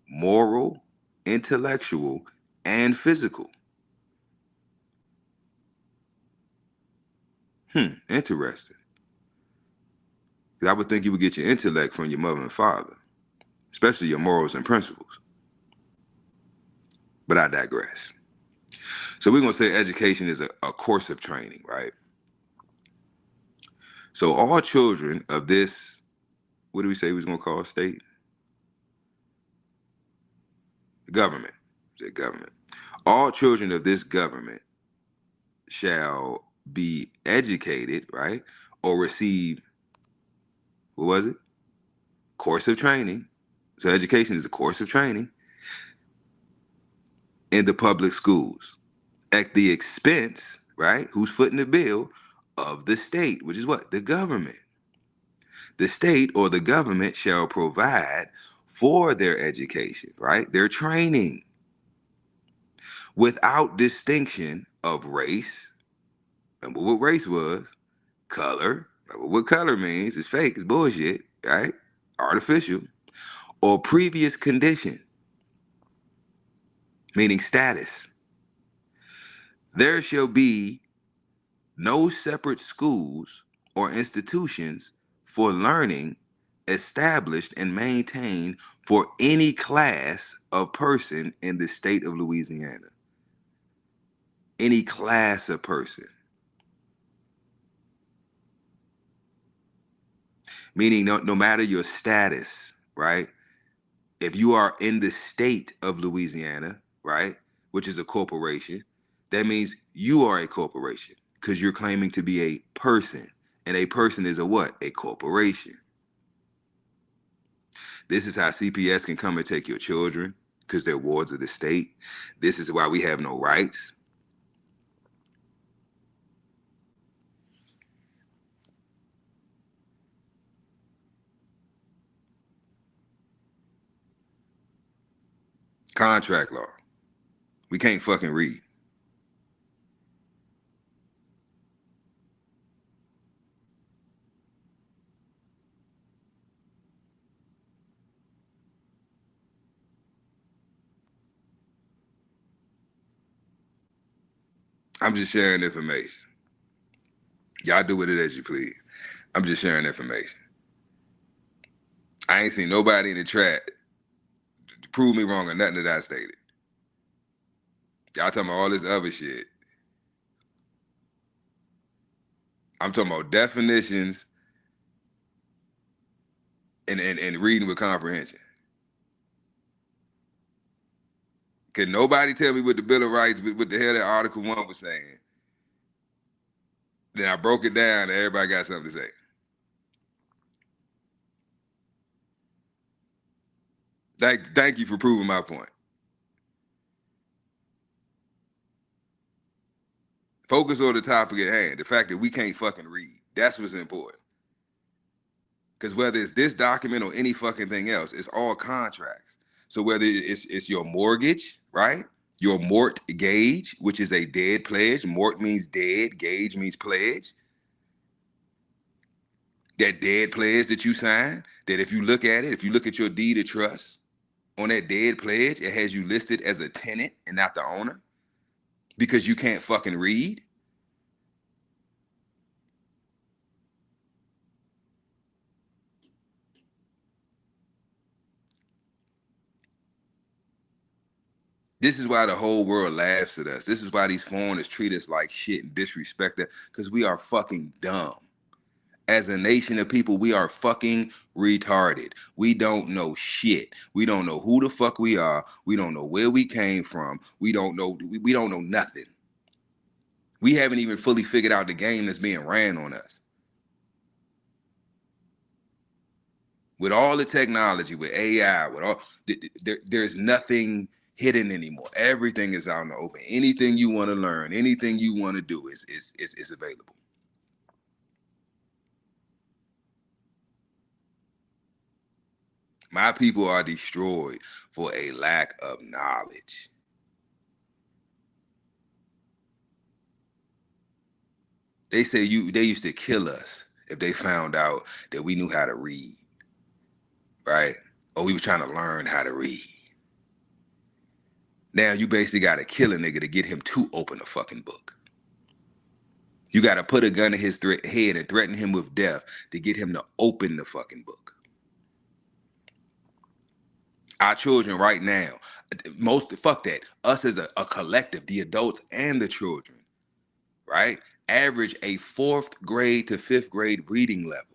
moral, intellectual, and physical. Interesting. 'Cause I would think you would get your intellect from your mother and father, especially your morals and principles. But I digress. So we're going to say education is a course of training, right? So all children of this, what do we say we was going to call state? Government. Say government. All children of this government shall be educated, right? Or receive, what was it? Course of training. So education is a course of training in the public schools at the expense, right? Who's footing the bill? Of the state, which is what? The government. The state or the government shall provide for their education, right? Their training without distinction of race. Remember what race was? Color. Remember what color means? It's fake, it's bullshit, right? Artificial. Or previous condition, meaning status. There shall be no separate schools or institutions for learning established and maintained for any class of person in the state of Louisiana. Any class of person. Meaning no matter your status, right? If you are in the state of Louisiana, right, which is a corporation, that means you are a corporation because you're claiming to be a person. And a person is a what? A corporation. This is how CPS can come and take your children because they're wards of the state. This is why we have no rights. Contract law. We can't fucking read. I'm just sharing information. Y'all do with it as you please. I'm just sharing information. I ain't seen nobody in the chat to prove me wrong on nothing that I stated. Y'all talking about all this other shit. I'm talking about definitions and reading with comprehension. Can nobody tell me what the Bill of Rights, what the hell that Article 1 was saying? Then I broke it down and everybody got something to say. Thank you for proving my point. Focus on the topic at hand, the fact that we can't fucking read. That's what's important. Because whether it's this document or any fucking thing else, it's all contracts. So whether it's your mortgage, right? Your mort gauge, which is a dead pledge. Mort means dead, gauge means pledge. That dead pledge that you sign, that if you look at it, if you look at your deed of trust, on that dead pledge, it has you listed as a tenant and not the owner because you can't fucking read. This is why the whole world laughs at us. This is why these foreigners treat us like shit and disrespect us, because we are fucking dumb. As a nation of people, we are fucking retarded. We don't know shit. We don't know who the fuck we are. We don't know where we came from. We don't know nothing. We haven't even fully figured out the game that's being ran on us. With all the technology, with AI, with all, there's nothing hidden anymore. Everything is out in the open. Anything you want to learn, anything you want to do is available. My people are destroyed for a lack of knowledge. They say they used to kill us if they found out that we knew how to read, right? Or we was trying to learn how to read. Now you basically got to kill a nigga to get him to open a fucking book. You got to put a gun in his head and threaten him with death to get him to open the fucking book. Our children right now, fuck that. Us as a collective, the adults and the children, right? Average a 4th grade to 5th grade reading level.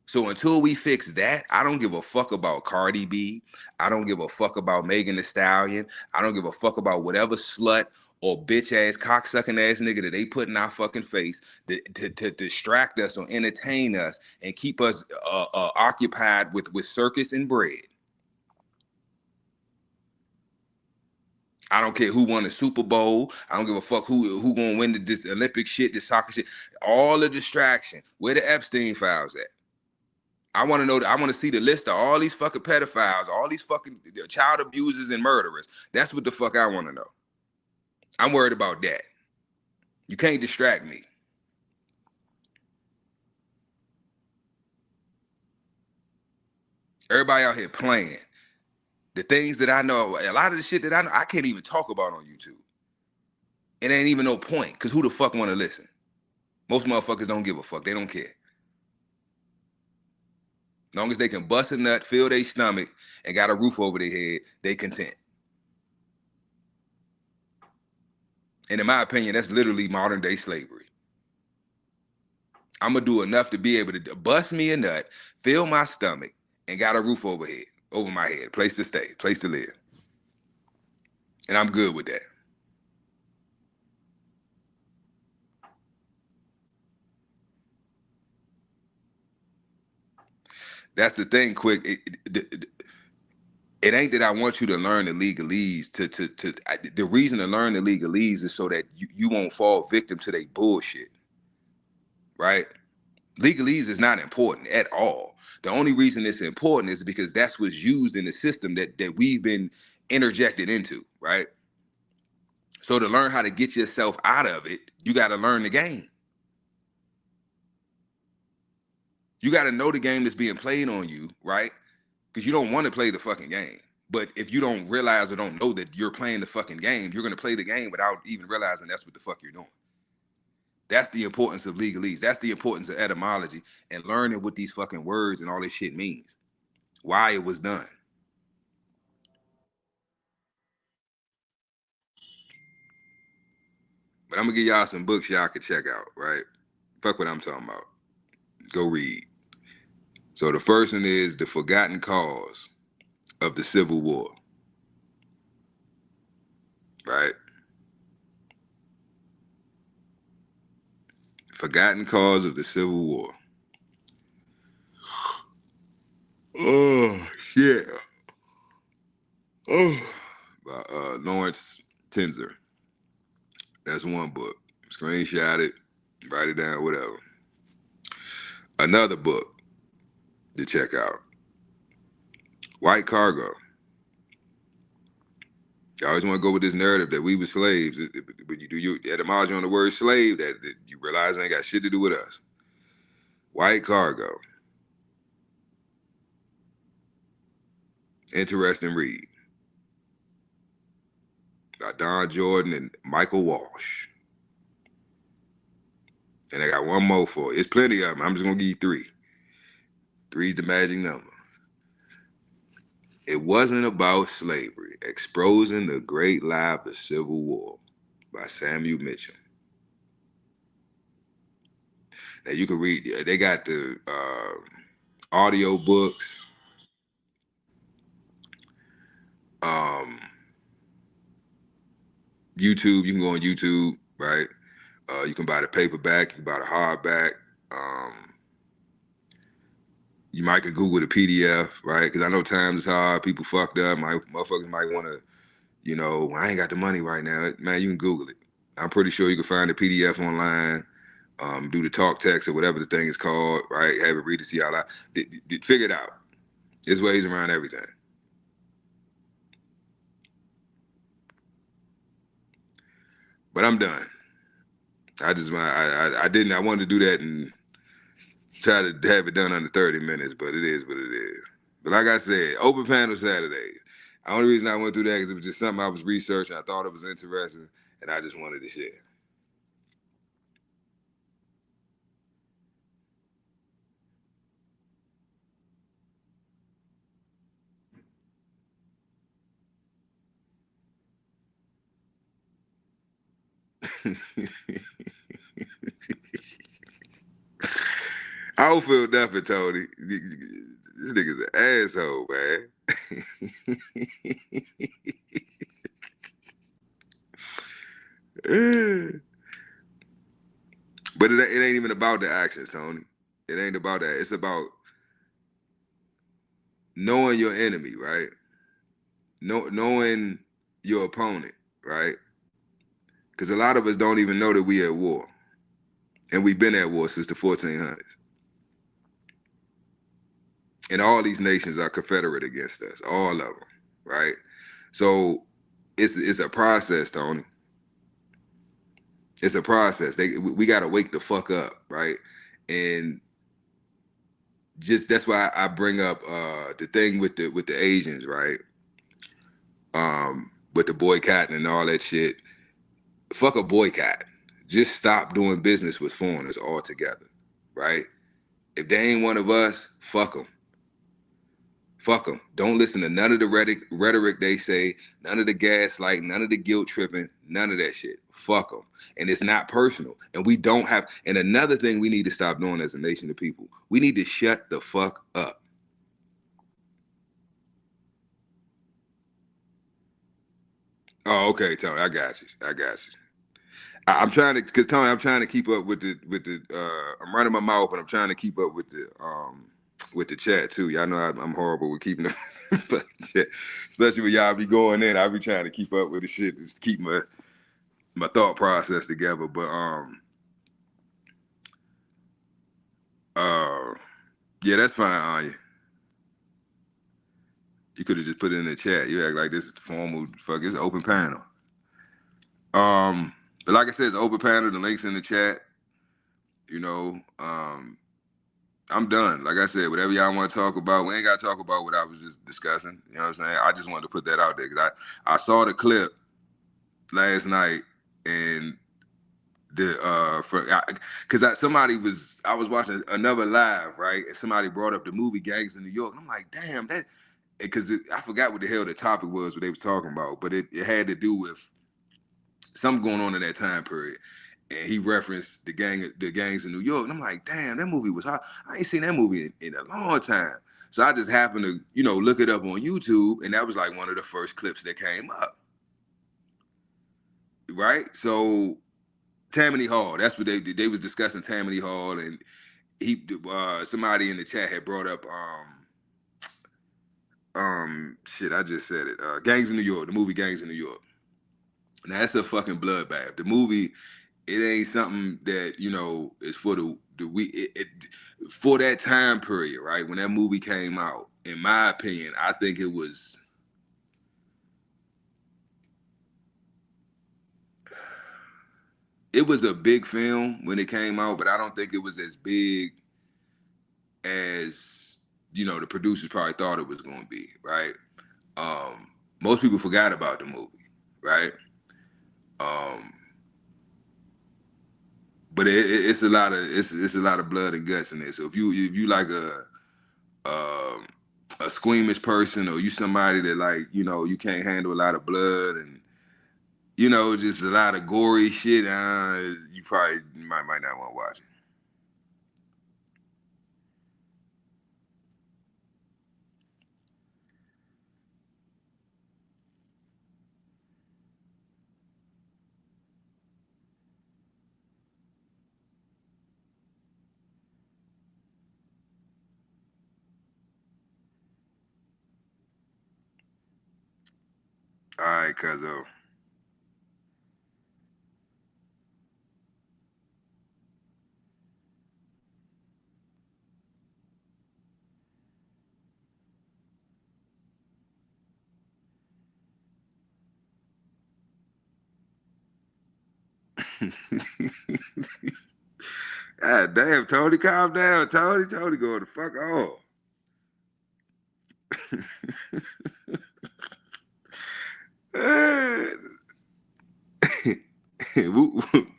So until we fix that, I don't give a fuck about Cardi B. I don't give a fuck about Megan Thee Stallion. I don't give a fuck about whatever slut or bitch ass cocksucking ass nigga that they put in our fucking face to distract us or entertain us and keep us occupied with circus and bread. I don't care who won the Super Bowl. I don't give a fuck who gonna win this Olympic shit, this soccer shit. All the distraction. Where the Epstein files at? I want to know. I want to see the list of all these fucking pedophiles, all these fucking child abusers and murderers. That's what the fuck I want to know. I'm worried about that. You can't distract me. Everybody out here playing. The things that I know, a lot of the shit that I know, I can't even talk about on YouTube. It ain't even no point, because who the fuck want to listen? Most motherfuckers don't give a fuck. They don't care. As long as they can bust a nut, fill their stomach, and got a roof over their head, they content. And in my opinion, that's literally modern day slavery. I'm gonna do enough to be able to bust me a nut, fill my stomach, and got a roof over my head, place to stay, place to live. And I'm good with that. That's the thing, Quick. It ain't that I want you to learn the legalese. The reason to learn the legalese is so that you won't fall victim to their bullshit, right? Legalese is not important at all. The only reason it's important is because that's what's used in the system that we've been interjected into, right? So to learn how to get yourself out of it, you got to learn the game. You got to know the game that's being played on you, right? Because you don't want to play the fucking game. But if you don't realize or don't know that you're playing the fucking game, you're going to play the game without even realizing that's what the fuck you're doing. That's the importance of legalese. That's the importance of etymology and learning what these fucking words and all this shit means. Why it was done. But I'm going to give y'all some books y'all can check out, right? Fuck what I'm talking about. Go read. So the first one is The Forgotten Cause of the Civil War. Right? Forgotten Cause of the Civil War. Oh, shit. Oh, by Lawrence Tenzer. That's one book. Screenshot it, write it down, whatever. Another book to check out. White Cargo. You always want to go with this narrative that we were slaves, but you do your etymology on the word slave, that you realize it ain't got shit to do with us. White Cargo. Interesting read. By Don Jordan and Michael Walsh. And I got one more for you. It's plenty of them. I'm just going to give you 3. 3's the magic number. It Wasn't About Slavery, Exposing the Great Lie of the Civil War by Samuel Mitchell. Now you can read, they got the audio books. YouTube, you can go on YouTube, right? You can buy the paperback, you can buy the hardback. You might could Google the PDF, right? Because I know times is hard, people fucked up. Motherfuckers might want to, I ain't got the money right now. Man, you can Google it. I'm pretty sure you can find the PDF online, do the talk text or whatever the thing is called, right? Have it read it, see how I figure it out. There's ways around everything. But I'm done. I wanted to do that and try to have it done under 30 minutes, but it is what it is. But like I said, open panel Saturdays. The only reason I went through that is it was just something I was researching. I thought it was interesting, and I just wanted to share. I don't feel nothing, Tony. This nigga's an asshole, man. But it ain't even about the actions, Tony. It ain't about that. It's about knowing your enemy, right? Knowing your opponent, right? Because a lot of us don't even know that we at war. And we've been at war since the 1400s. And all these nations are confederate against us, all of them, right? So it's a process, Tony. It's a process. We got to wake the fuck up, right? And just that's why I bring up the thing with the Asians, right? With the boycotting and all that shit. Fuck a boycott. Just stop doing business with foreigners altogether, right? If they ain't one of us, fuck them. Fuck them. Don't listen to none of the rhetoric they say, none of the gaslight, none of the guilt tripping, none of that shit. Fuck them. And it's not personal. And we don't have, and another thing we need to stop doing as a nation of people, we need to shut the fuck up. Oh, okay, Tony, I got you. I'm trying to, cause Tony, I'm trying to keep up with the. I'm running my mouth, and I'm trying to keep up with the chat too. Y'all know I'm horrible with keeping the chat, especially when y'all be going in. I be trying to keep up with the shit, just keep my thought process together. But yeah, that's fine, Anya. You could have just put it in the chat. You act like this is the formal fuck. It's an open panel. But like I said, it's an open panel. The links in the chat. You know, I'm done. Like I said, whatever y'all want to talk about, we ain't got to talk about what I was just discussing. You know what I'm saying? I just wanted to put that out there because I saw the clip last night and I was watching another live, right? And somebody brought up the movie Gangs in New York. And I'm like, damn, that, because I forgot what the hell the topic was, what they was talking about, but it had to do with something going on in that time period. And he referenced the gangs in New York. And I'm like, damn, that movie was hot. I ain't seen that movie in a long time. So I just happened to, look it up on YouTube, and that was like one of the first clips that came up. Right? So Tammany Hall, that's what they was discussing Tammany Hall, and somebody in the chat had brought up shit, I just said it. Gangs in New York, the movie Gangs in New York. Now that's a fucking bloodbath. The movie, it ain't something that is for for that time period, right? When that movie came out, in my opinion, I think it was a big film when it came out, but I don't think it was as big as the producers probably thought it was going to be, right? Most people forgot about the movie, right? But it's a lot of blood and guts in it. So if you like a squeamish person, or you somebody that like you can't handle a lot of blood and just a lot of gory shit, you probably might not want to watch it. All right, cuzzo. God damn, Tony, calm down, Tony. Tony going the fuck off.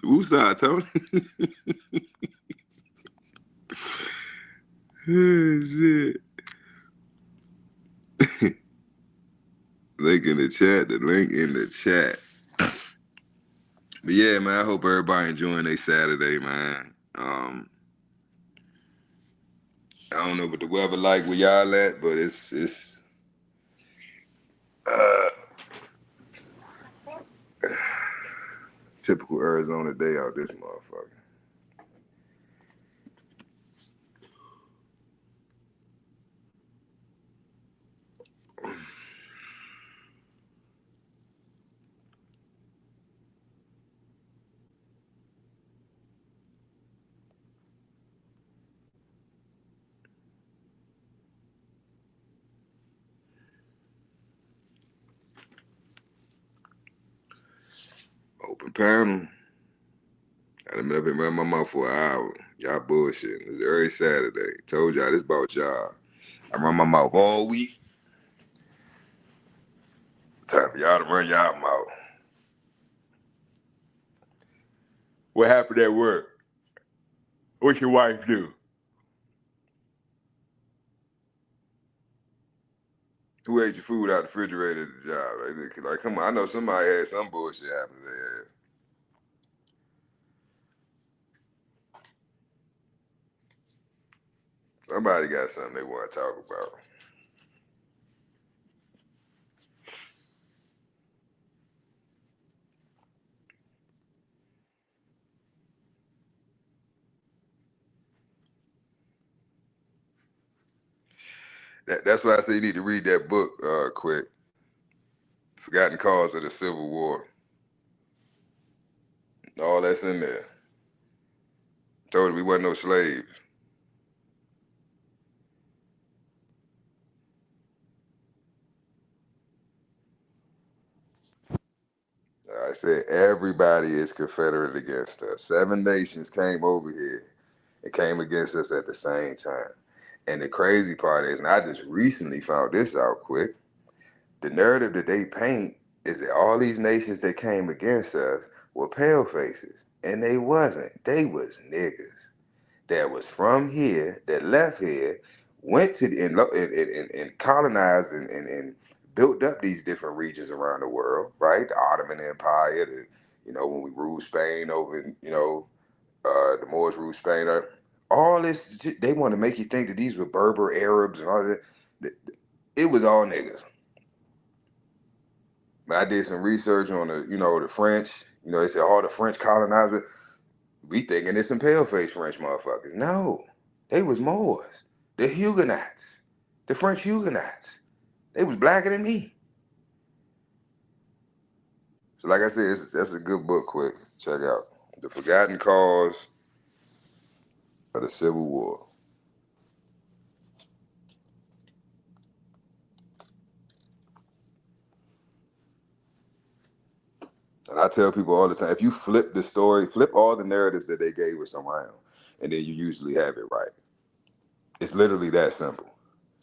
Woo side, Tony. Oh, shit. Link in the chat. The link in the chat. But yeah, man, I hope everybody enjoying their Saturday, man. I don't know what the weather like where y'all at, but it's uh, typical Arizona day out this motherfucker. Open panel. I done been up and running my mouth for an hour. Y'all bullshitting. It's early Saturday. Told y'all this about y'all. I run my mouth all week. Time for y'all to run y'all mouth. What happened at work? What your wife do? Who ate your food out the refrigerator at the job? Like, come on. I know somebody had some bullshit happen to their ass. Somebody got something they want to talk about. That's why I say you need to read that book quick. Forgotten Cause of the Civil War. All that's in there. Told you we wasn't no slaves. I said everybody is Confederate against us. 7 nations came over here and came against us at the same time. And the crazy part is, and I just recently found this out quick, the narrative that they paint is that all these nations that came against us were pale faces. And they wasn't. They was niggas that was from here, that left here, went to and colonized and built up these different regions around the world, right? The Ottoman Empire, when we ruled Spain over, the Moors ruled Spain. All this, they want to make you think that these were Berber Arabs and all that. It was all niggas. But I did some research on the French. They said all the French colonizers. We thinking it's some pale-faced French motherfuckers. No, they was Moors. The Huguenots. The French Huguenots. They was blacker than me. So like I said, that's a good book, quick. Check out. The Forgotten Cause of the Civil War. And I tell people all the time, if you flip the story, flip all the narratives that they gave us around, and then you usually have it right. It's literally that simple.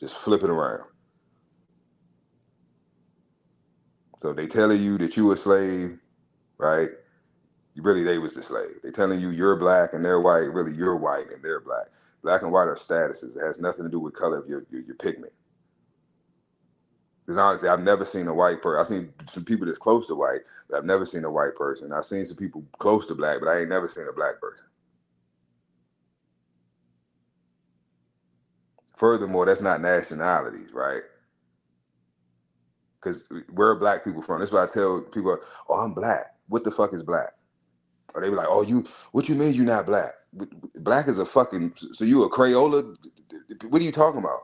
Just flip it around. So they telling you that you a slave, right? Really, they was the slave. They telling you you're black and they're white. Really, you're white and they're black. Black and white are statuses. It has nothing to do with color of your pigment. Because honestly, I've never seen a white person. I've seen some people that's close to white, but I've never seen a white person. I've seen some people close to black, but I ain't never seen a black person. Furthermore, that's not nationalities, right? Because where are black people from? That's why I tell people, oh, I'm black. What the fuck is black? Or they be like, oh, what you mean you not black? Black is a fucking, so you a Crayola? What are you talking about?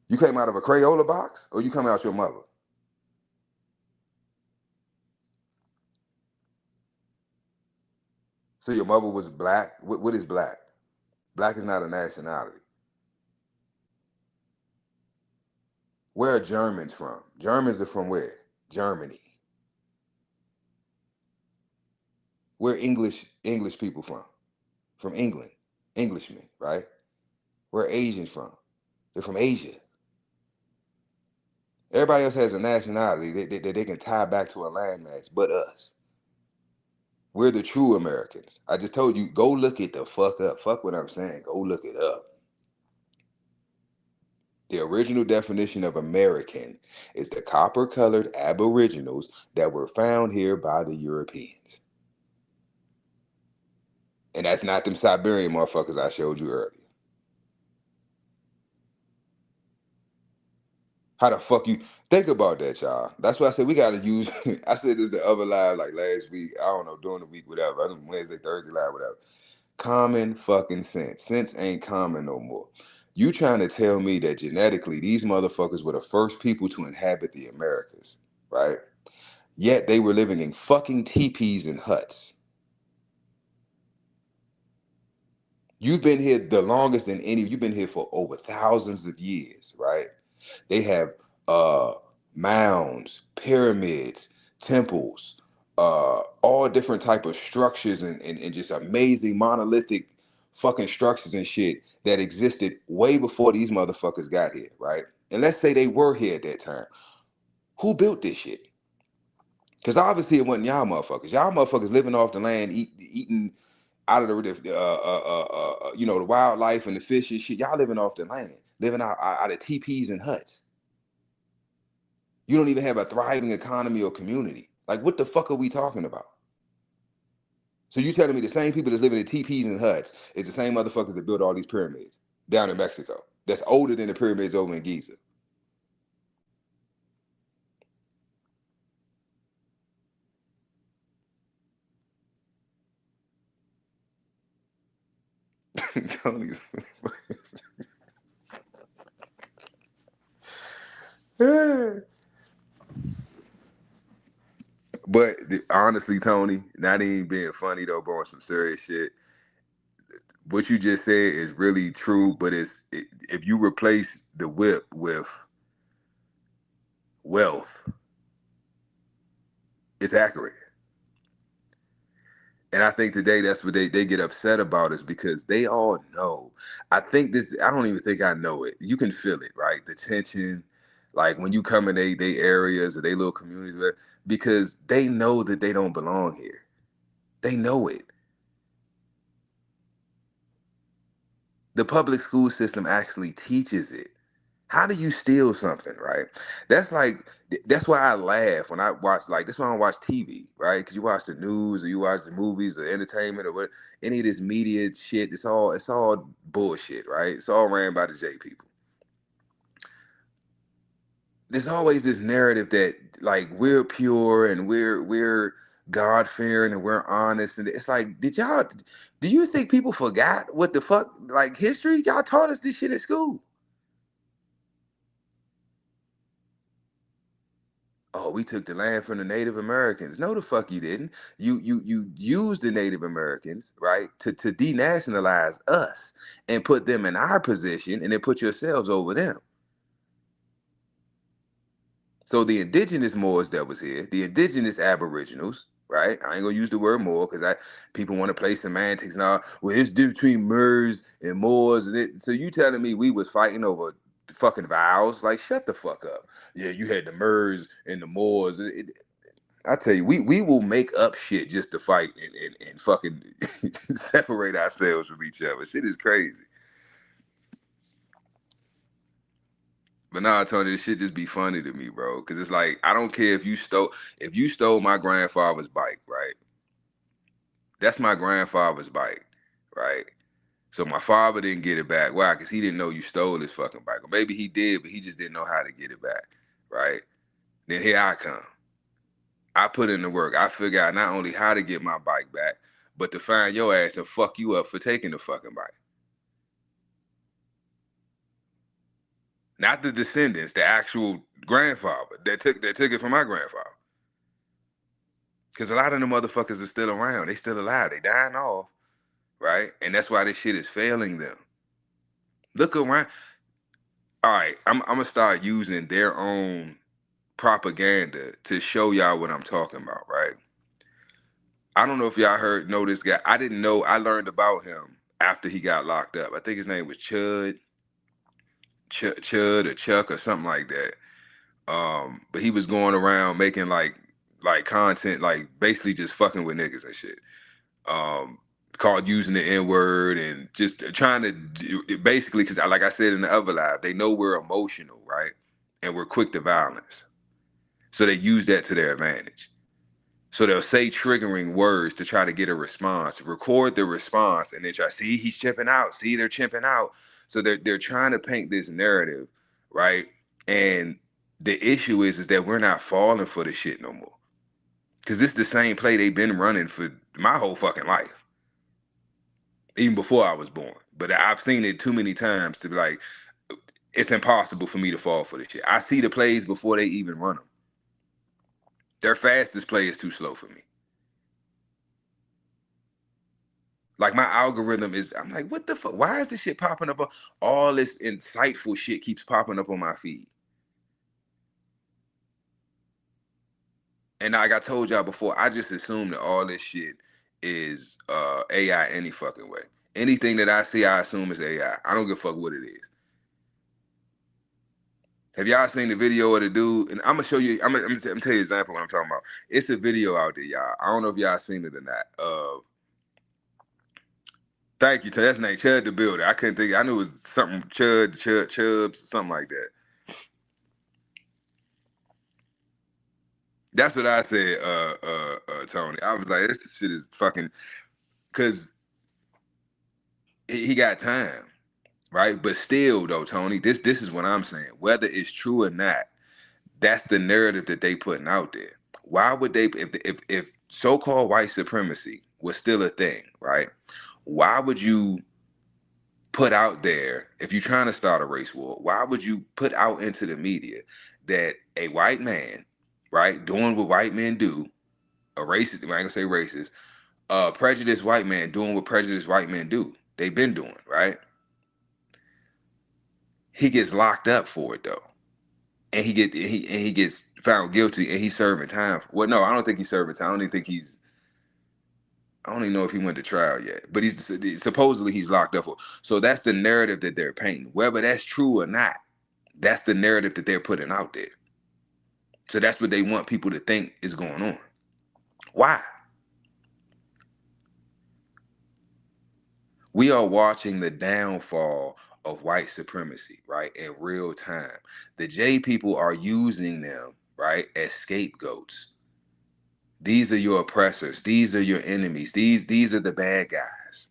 You came out of a Crayola box or you come out your mother? So your mother was black? What is black? Black is not a nationality. Where are Germans from? Germans are from where? Germany. Where English people from? From England. Englishmen, right? Where Asians from? They're from Asia. Everybody else has a nationality that they can tie back to a landmass, but us. We're the true Americans. I just told you, go look it the fuck up. Fuck what I'm saying. Go look it up. The original definition of American is the copper-colored aboriginals that were found here by the Europeans. And that's not them Siberian motherfuckers I showed you earlier. How the fuck you think about that, y'all? That's why I said we gotta use. I said this the other live like last week. I don't know, during the week, whatever. I don't know, Wednesday, Thursday live, whatever. Common fucking sense. Sense ain't common no more. You trying to tell me that genetically these motherfuckers were the first people to inhabit the Americas, right? Yet they were living in fucking teepees and huts. You've been here the longest than any. You've been here for over thousands of years, right? They have mounds, pyramids, temples, all different type of structures and just amazing monolithic fucking structures and shit that existed way before these motherfuckers got here, right? And let's say they were here at that time. Who built this shit? Because obviously it wasn't y'all motherfuckers. Y'all motherfuckers living off the land, eating out of the you know, the wildlife and the fish and shit. Y'all living off the land, living out of teepees and huts. You don't even have a thriving economy or community. Like, what the fuck are we talking about? So you telling me the same people that's living in teepees and huts is the same motherfuckers that built all these pyramids down in Mexico that's older than the pyramids over in Giza? Tony's But honestly, Tony, not even being funny though, bro, on some serious shit. What you just said is really true, but if you replace the whip with wealth, it's accurate. And I think today that's what they get upset about, is because they all know. I don't even think I know it. You can feel it, right? The tension, like when you come in they areas or they little communities, because they know that they don't belong here. They know it. The public school system actually teaches it. How do you steal something, right? That's why I laugh when I watch, like, that's why I don't watch TV, right? Because you watch the news or you watch the movies or entertainment or what, any of this media shit, it's all bullshit, right? It's all ran by the J people. There's always this narrative that, like, we're pure and we're God-fearing and we're honest. And it's like, do you think people forgot what the fuck, like, history? Y'all taught us this shit at school. Oh, we took the land from the Native Americans. No, the fuck you didn't. You used the Native Americans, right, to denationalize us and put them in our position, and then put yourselves over them. So the indigenous Moors that was here, the indigenous Aboriginals, right? I ain't gonna use the word Moor because people want to play semantics now. Well, it's difference between Moors and Moors, so you telling me we was fighting over fucking vows? Like, shut the fuck up. Yeah, you had the Moors and the Moors. I tell you, we will make up shit just to fight and fucking separate ourselves from each other. Shit is crazy. But nah, Tony, this shit just be funny to me, bro. Cause it's like, I don't care if you stole my grandfather's bike, right? That's my grandfather's bike, right? So my father didn't get it back. Why? Cause he didn't know you stole his fucking bike. Or maybe he did, but he just didn't know how to get it back, right? Then here I come. I put in the work. I figure out not only how to get my bike back, but to find your ass to fuck you up for taking the fucking bike. Not the descendants, the actual grandfather that took it from my grandfather. Because a lot of them motherfuckers are still around. They still alive. They dying off, right? And that's why this shit is failing them. Look around. All right, I'm gonna start using their own propaganda to show y'all what I'm talking about, right? I don't know if y'all know this guy. I didn't know. I learned about him after he got locked up. I think his name was Chud or Chuck or something like that. But he was going around making like content, like basically just fucking with niggas and shit. Called using the N-word and just trying to basically, because like I said in the other live, they know we're emotional, right? And we're quick to violence. So they use that to their advantage. So they'll say triggering words to try to get a response, record the response, and then try, see, he's chimping out. See, they're chimping out. So they're trying to paint this narrative, right? And the issue is that we're not falling for the shit no more. Because it's the same play they've been running for my whole fucking life. Even before I was born. But I've seen it too many times to be like, it's impossible for me to fall for this shit. I see the plays before they even run them. Their fastest play is too slow for me. Like my algorithm is, I'm like, what the fuck? Why is this shit popping up? All this insightful shit keeps popping up on my feed. And like I told y'all before, I just assume that all this shit is AI any fucking way. Anything that I see, I assume is AI. I don't give a fuck what it is. Have y'all seen the video of the dude? And I'm gonna show you. I'm gonna tell you an example of what I'm talking about. It's a video out there, y'all. I don't know if y'all seen it or not. Thank you. That's name Chud the Builder. I couldn't think. I knew it was something Chubbs, something like that. That's what I said, Tony. I was like, this shit is fucking, because he got time, right? But still, though, Tony, this is what I'm saying. Whether it's true or not, that's the narrative that they putting out there. Why would they, if so-called white supremacy was still a thing, right? Why would you put out there, if you're trying to start a race war, why would you put out into the media that a white man, right, doing what white men do, a racist, I ain't gonna say racist, a prejudiced white man doing what prejudiced white men do. They've been doing, right? He gets locked up for it though. And he gets found guilty and he's serving time. Well, no, I don't think he's serving time. I don't even know if he went to trial yet, but supposedly he's locked up for. So that's the narrative that they're painting. Whether that's true or not, that's the narrative that they're putting out there. So that's what they want people to think is going on. Why? We are watching the downfall of white supremacy, right, in real time. The J people are using them, right, as scapegoats. These are your oppressors. These are your enemies. These are the bad guys.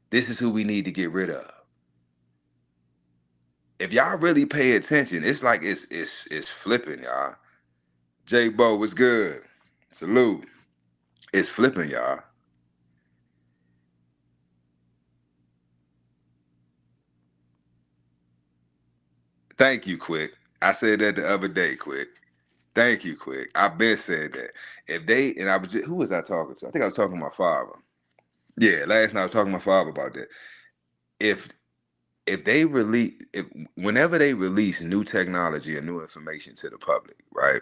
This is who we need to get rid of. If y'all really pay attention, it's like it's flipping, y'all. J Bo, what's good? Salute. It's flipping, y'all. Thank you, Quick. I said that the other day, Quick. Thank you, Quick. I've been said that. If they, and I was just, who was I talking to? I think I was talking to my father. Yeah, last night I was talking to my father about that. If they release, whenever they release new technology and new information to the public, right?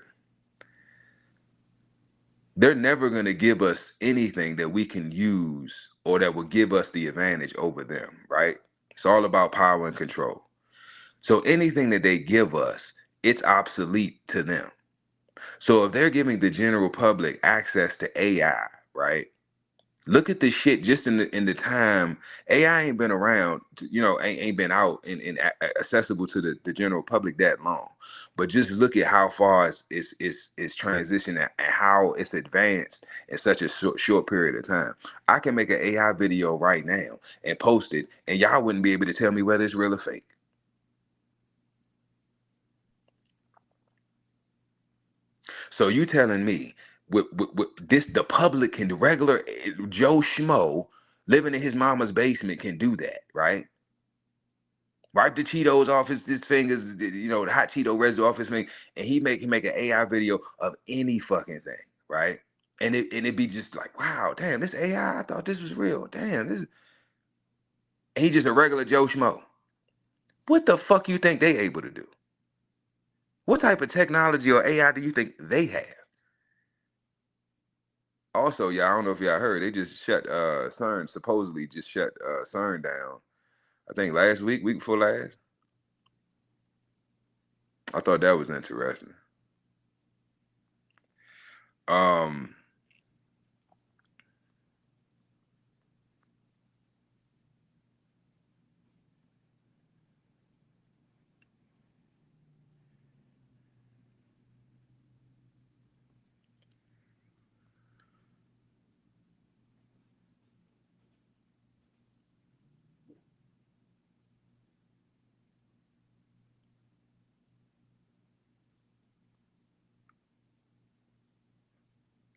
They're never going to give us anything that we can use or that will give us the advantage over them, right? It's all about power and control. So anything that they give us, it's obsolete to them. So if they're giving the general public access to AI, right? Look at the shit just in the time. AI ain't been around, ain't been out and accessible to the general public that long. But just look at how far it's transitioned and how it's advanced in such a short period of time. I can make an AI video right now and post it, and y'all wouldn't be able to tell me whether it's real or fake. So you telling me with this, the public can, the regular Joe Schmo living in his mama's basement can do that, right? Wipe the Cheetos off his fingers, the hot Cheeto residue off his finger, and he can make an AI video of any fucking thing, right? And it'd be just like, wow, damn, this AI, I thought this was real. Damn, this. And he just a regular Joe Schmo. What the fuck you think they able to do? What type of technology or AI do you think they have? Also, y'all, I don't know if y'all heard, they just shut CERN, supposedly just shut CERN down. I think last week before last. I thought that was interesting.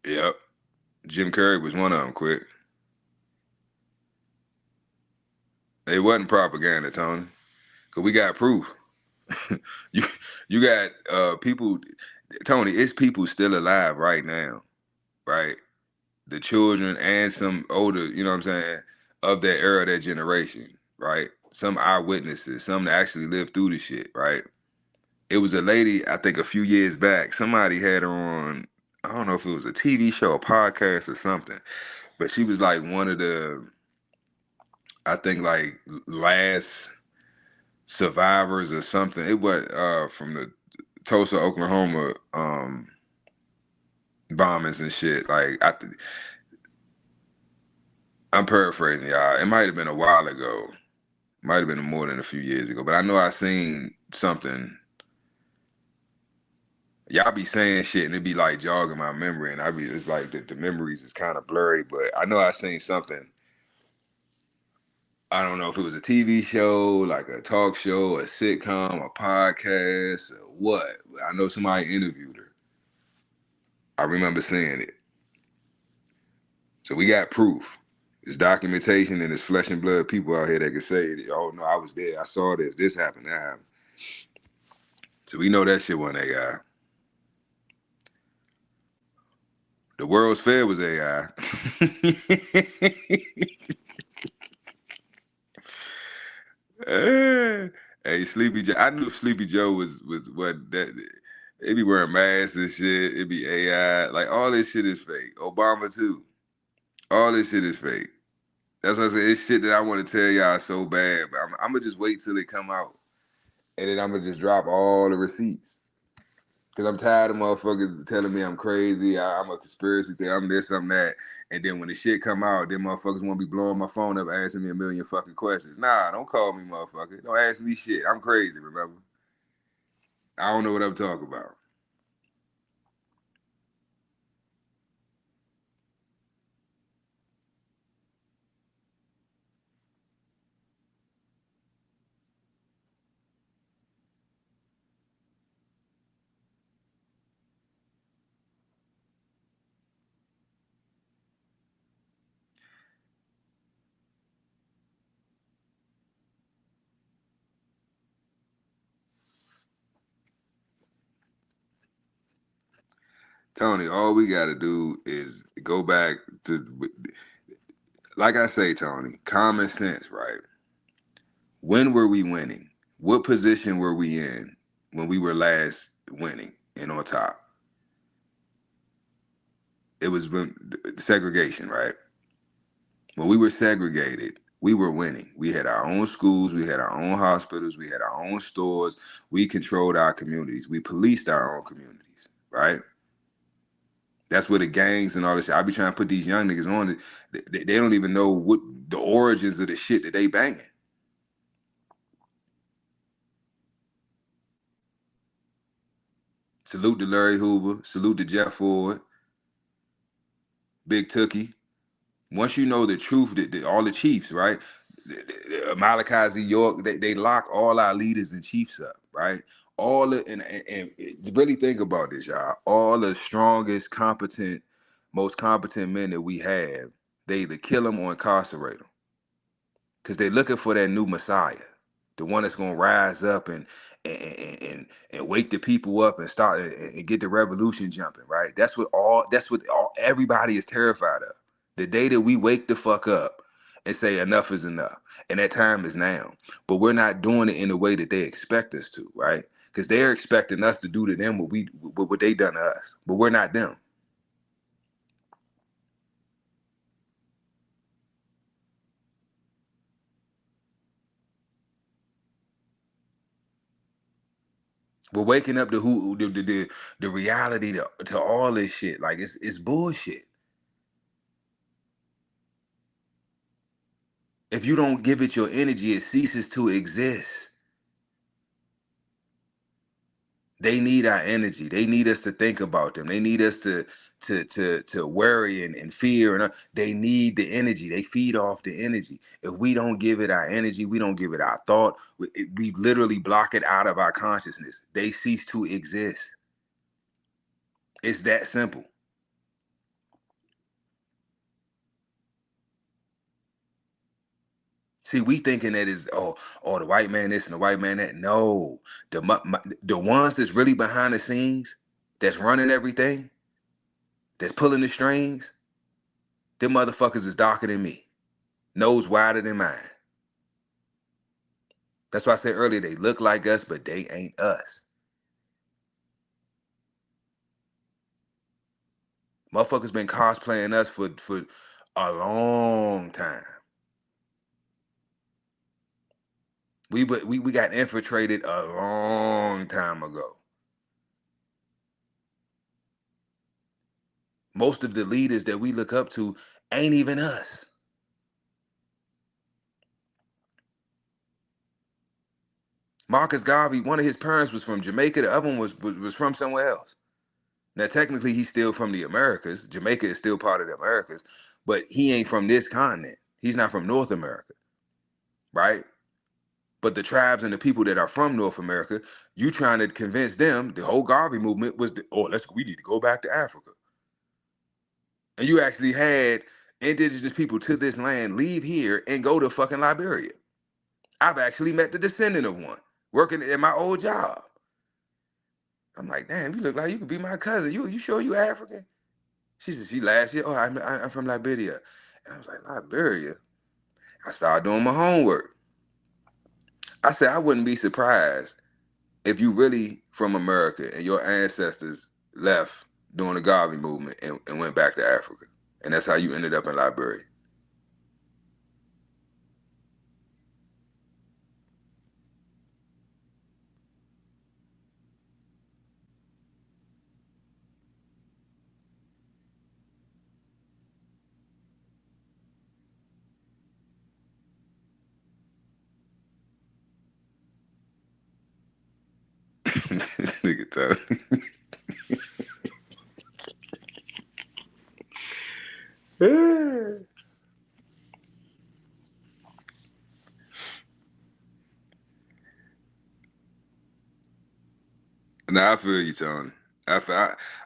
Yep. Jim Carrey was one of them, quick. It wasn't propaganda, Tony, because we got proof. you got people, Tony, it's people still alive right now, right? The children and some older, you know what I'm saying, of that era, that generation, right? Some eyewitnesses, some that actually lived through the shit, right? It was a lady, I think a few years back, somebody had her on, I don't know if it was a TV show, a podcast or something, but she was like one of the, I think like last survivors or something. It was from the Tulsa, Oklahoma bombings and shit. Like I'm paraphrasing, y'all. It might have been a while ago. Might have been more than a few years ago. But I know I seen something. Y'all be saying shit and it be like jogging my memory, and it's like the memories is kind of blurry. But I know I seen something. I don't know if it was a TV show, like a talk show, a sitcom, a podcast, or what. I know somebody interviewed her. I remember seeing it. So we got proof. There's documentation and there's flesh and blood people out here that can say, oh no, I was there, I saw this happened, that happened. So we know that shit wasn't AI. The World's Fair was AI. Hey, Sleepy Joe. I knew Sleepy Joe was what that. They be wearing masks and shit. It be AI. Like all this shit is fake. Obama too. All this shit is fake. That's what I said. It's shit that I want to tell y'all so bad, but I'm gonna just wait till it come out, and then I'm gonna just drop all the receipts. Cause I'm tired of motherfuckers telling me I'm crazy. I'm a conspiracy theory. I'm this, I'm that. And then when the shit come out, then motherfuckers want to be blowing my phone up, asking me a million fucking questions. Nah, don't call me motherfucker. Don't ask me shit. I'm crazy. Remember? I don't know what I'm talking about. Tony, all we got to do is go back to, like I say, Tony, common sense, right? When were we winning? What position were we in when we were last winning and on top? It was when segregation, right? When we were segregated, we were winning. We had our own schools, we had our own hospitals, we had our own stores. We controlled our communities. We policed our own communities, right? That's where the gangs and all this shit. I be trying to put these young niggas on it. They don't even know what the origins of the shit that they banging. Salute to Larry Hoover. Salute to Jeff Ford. Big Tookie. Once you know the truth, all the chiefs, right? Malachi Z. York, they lock all our leaders and chiefs up, right? All the, and really think about this, y'all. All the strongest, competent, most competent men that we have, they either kill them or incarcerate them. Because they're looking for that new Messiah, the one that's gonna rise up and wake the people up and start and get the revolution jumping, right? That's what everybody is terrified of. The day that we wake the fuck up and say enough is enough, and that time is now. But we're not doing it in the way that they expect us to, right? Because they're expecting us to do to them what they done to us, but we're not them. We're waking up to the reality to all this shit. Like it's bullshit. If you don't give it your energy, it ceases to exist. They need our energy. They need us to think about them. They need us to worry and fear. And they need the energy. They feed off the energy. If we don't give it our energy, we don't give it our thought. We literally block it out of our consciousness. They cease to exist. It's that simple. See, we thinking that is the white man this and the white man that. No, the ones that's really behind the scenes, that's running everything, that's pulling the strings, them motherfuckers is darker than me, nose wider than mine. That's why I said earlier they look like us, but they ain't us. Motherfuckers been cosplaying us for a long time. We got infiltrated a long time ago. Most of the leaders that we look up to ain't even us. Marcus Garvey, one of his parents was from Jamaica. The other one was from somewhere else. Now, technically, he's still from the Americas. Jamaica is still part of the Americas, but he ain't from this continent. He's not from North America, right? But the tribes and the people that are from North America, you trying to convince them, the whole Garvey movement was, we need to go back to Africa. And you actually had indigenous people to this land leave here and go to fucking Liberia. I've actually met the descendant of one working at my old job. I'm like, damn, you look like you could be my cousin. You sure you African? She said, she laughed. She said, I'm from Liberia. And I was like, Liberia? I started doing my homework. I said, I wouldn't be surprised if you really from America and your ancestors left during the Garvey movement and went back to Africa. And that's how you ended up in Liberia. This nigga Tony. Now I feel you, Tony.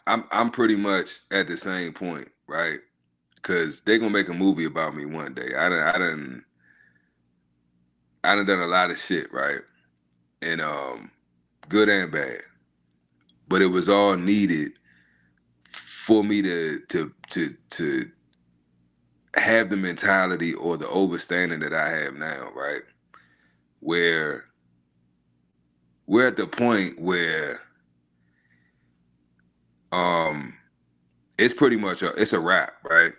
I'm pretty much at the same point, right? Because they're gonna make a movie about me one day. I done done a lot of shit, right? And good and bad. But it was all needed for me to have the mentality or the overstanding that I have now, right? Where we're at the point where it's pretty much it's a wrap, right?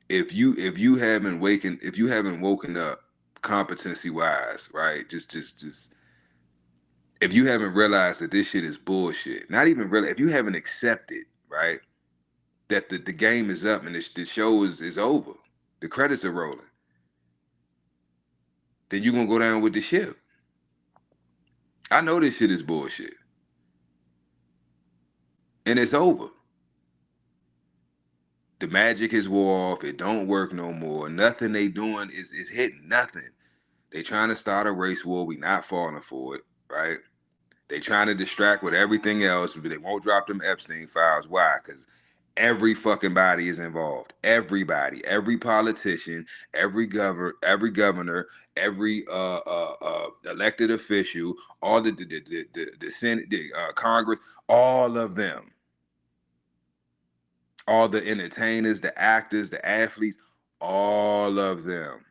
If you haven't woken up competency wise, right? Just if you haven't realized that this shit is bullshit, not even really, if you haven't accepted, right, that the game is up and the show is over, the credits are rolling, then you're gonna go down with the ship. I know this shit is bullshit. And it's over. The magic is wore off. It don't work no more. Nothing they doing is hitting. Nothing. They trying to start a race war. We not falling for it, right? They trying to distract with everything else, but they won't drop them Epstein files. Why? Because every fucking body is involved. Everybody, every politician, every governor, every elected official, all the Senate, the Congress, all of them, all the entertainers, the actors, the athletes, all of them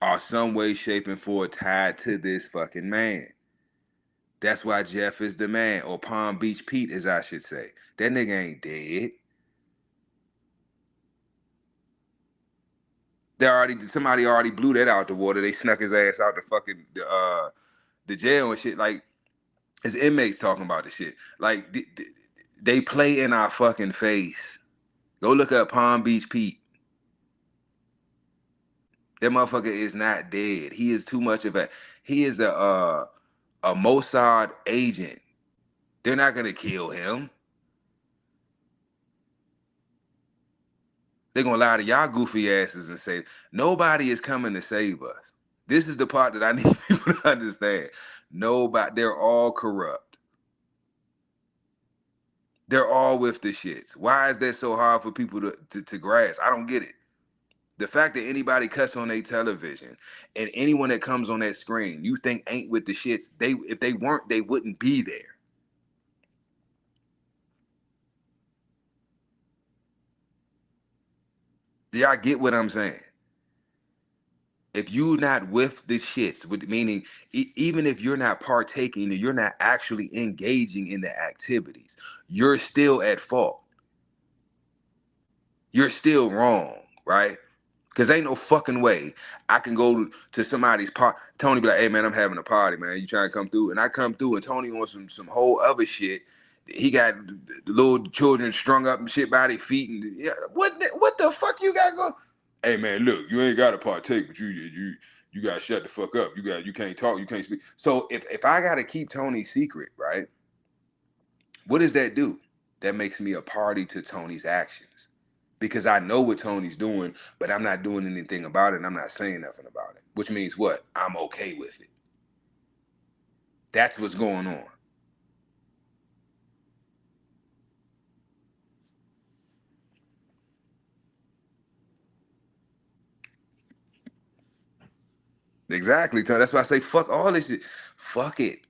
are some way, shape, and form tied to this fucking man. That's why Jeff is the man, or Palm Beach Pete, as I should say. That nigga ain't dead. Somebody already blew that out the water. They snuck his ass out the fucking the jail and shit. Like, It's inmates talking about the shit. Like, they play in our fucking face. Go look up Palm Beach Pete. That motherfucker is not dead. He is too much of he is a Mossad agent. They're not gonna kill him. They're gonna lie to y'all goofy asses and say, nobody is coming to save us. This is the part that I need people to understand. Nobody, they're all corrupt. They're all with the shits. Why is that so hard for people to grasp? I don't get it. The fact that anybody cuts on their television and anyone that comes on that screen, you think ain't with the shits, if they weren't, they wouldn't be there. Do y'all get what I'm saying? If you're not with the shits, meaning even if you're not partaking, you're not actually engaging in the activities, you're still at fault. You're still wrong, right? Because ain't no fucking way I can go to somebody's party. Tony be like, hey, man, I'm having a party, man. You trying to come through? And I come through and Tony wants some whole other shit. He got the little children strung up and shit by their feet. And yeah, what the fuck you got going? Hey, man, look, you ain't got to partake, but you got to shut the fuck up. You can't talk. You can't speak. So if I got to keep Tony's secret, right, what does that do? That makes me a party to Tony's actions. Because I know what Tony's doing, but I'm not doing anything about it, and I'm not saying nothing about it. Which means what? I'm okay with it. That's what's going on. Exactly, Tony. That's why I say fuck all this shit. Fuck it.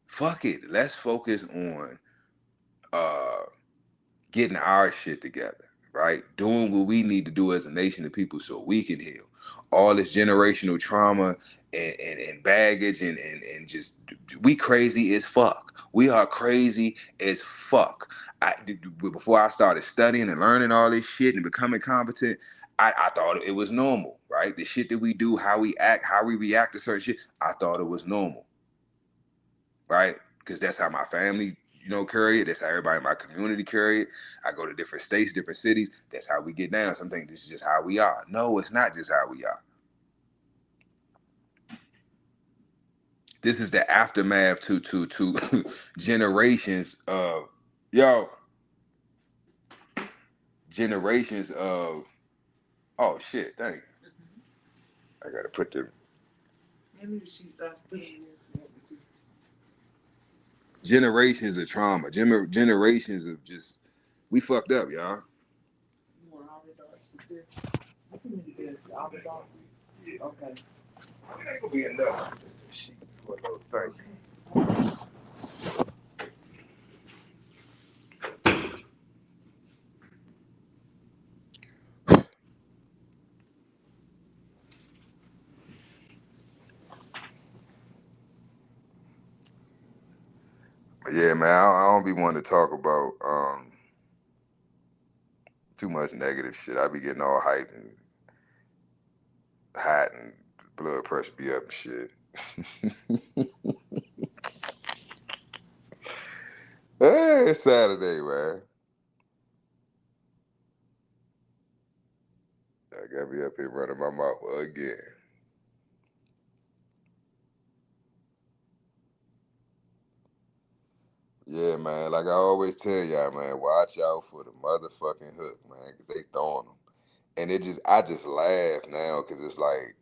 Fuck it. Let's focus on getting our shit together, right? Doing what we need to do as a nation of people so we can heal. All this generational trauma and baggage and just, we crazy as fuck. We are crazy as fuck. Before I started studying and learning all this shit and becoming competent, I thought it was normal, right? The shit that we do, how we act, how we react to certain shit, I thought it was normal, right? Because that's how my family, carry it. That's how everybody in my community carry it. I go to different states, different cities. That's how we get down. Some think this is just how we are. No, it's not just how we are. This is the aftermath to generations of generations of oh shit, dang. I gotta put them. Generations of trauma, generations of just, we fucked up, y'all. Okay. It ain't gonna be enough. Thank you. Yeah, man, I don't be wanting to talk about too much negative shit. I be getting all hyped and hot and blood pressure be up and shit. Hey, it's Saturday, man. I gotta be up here running my mouth again. Yeah, man, like I always tell y'all, man, watch out for the motherfucking hook, man, because they throwing them. And I just laugh now because it's like,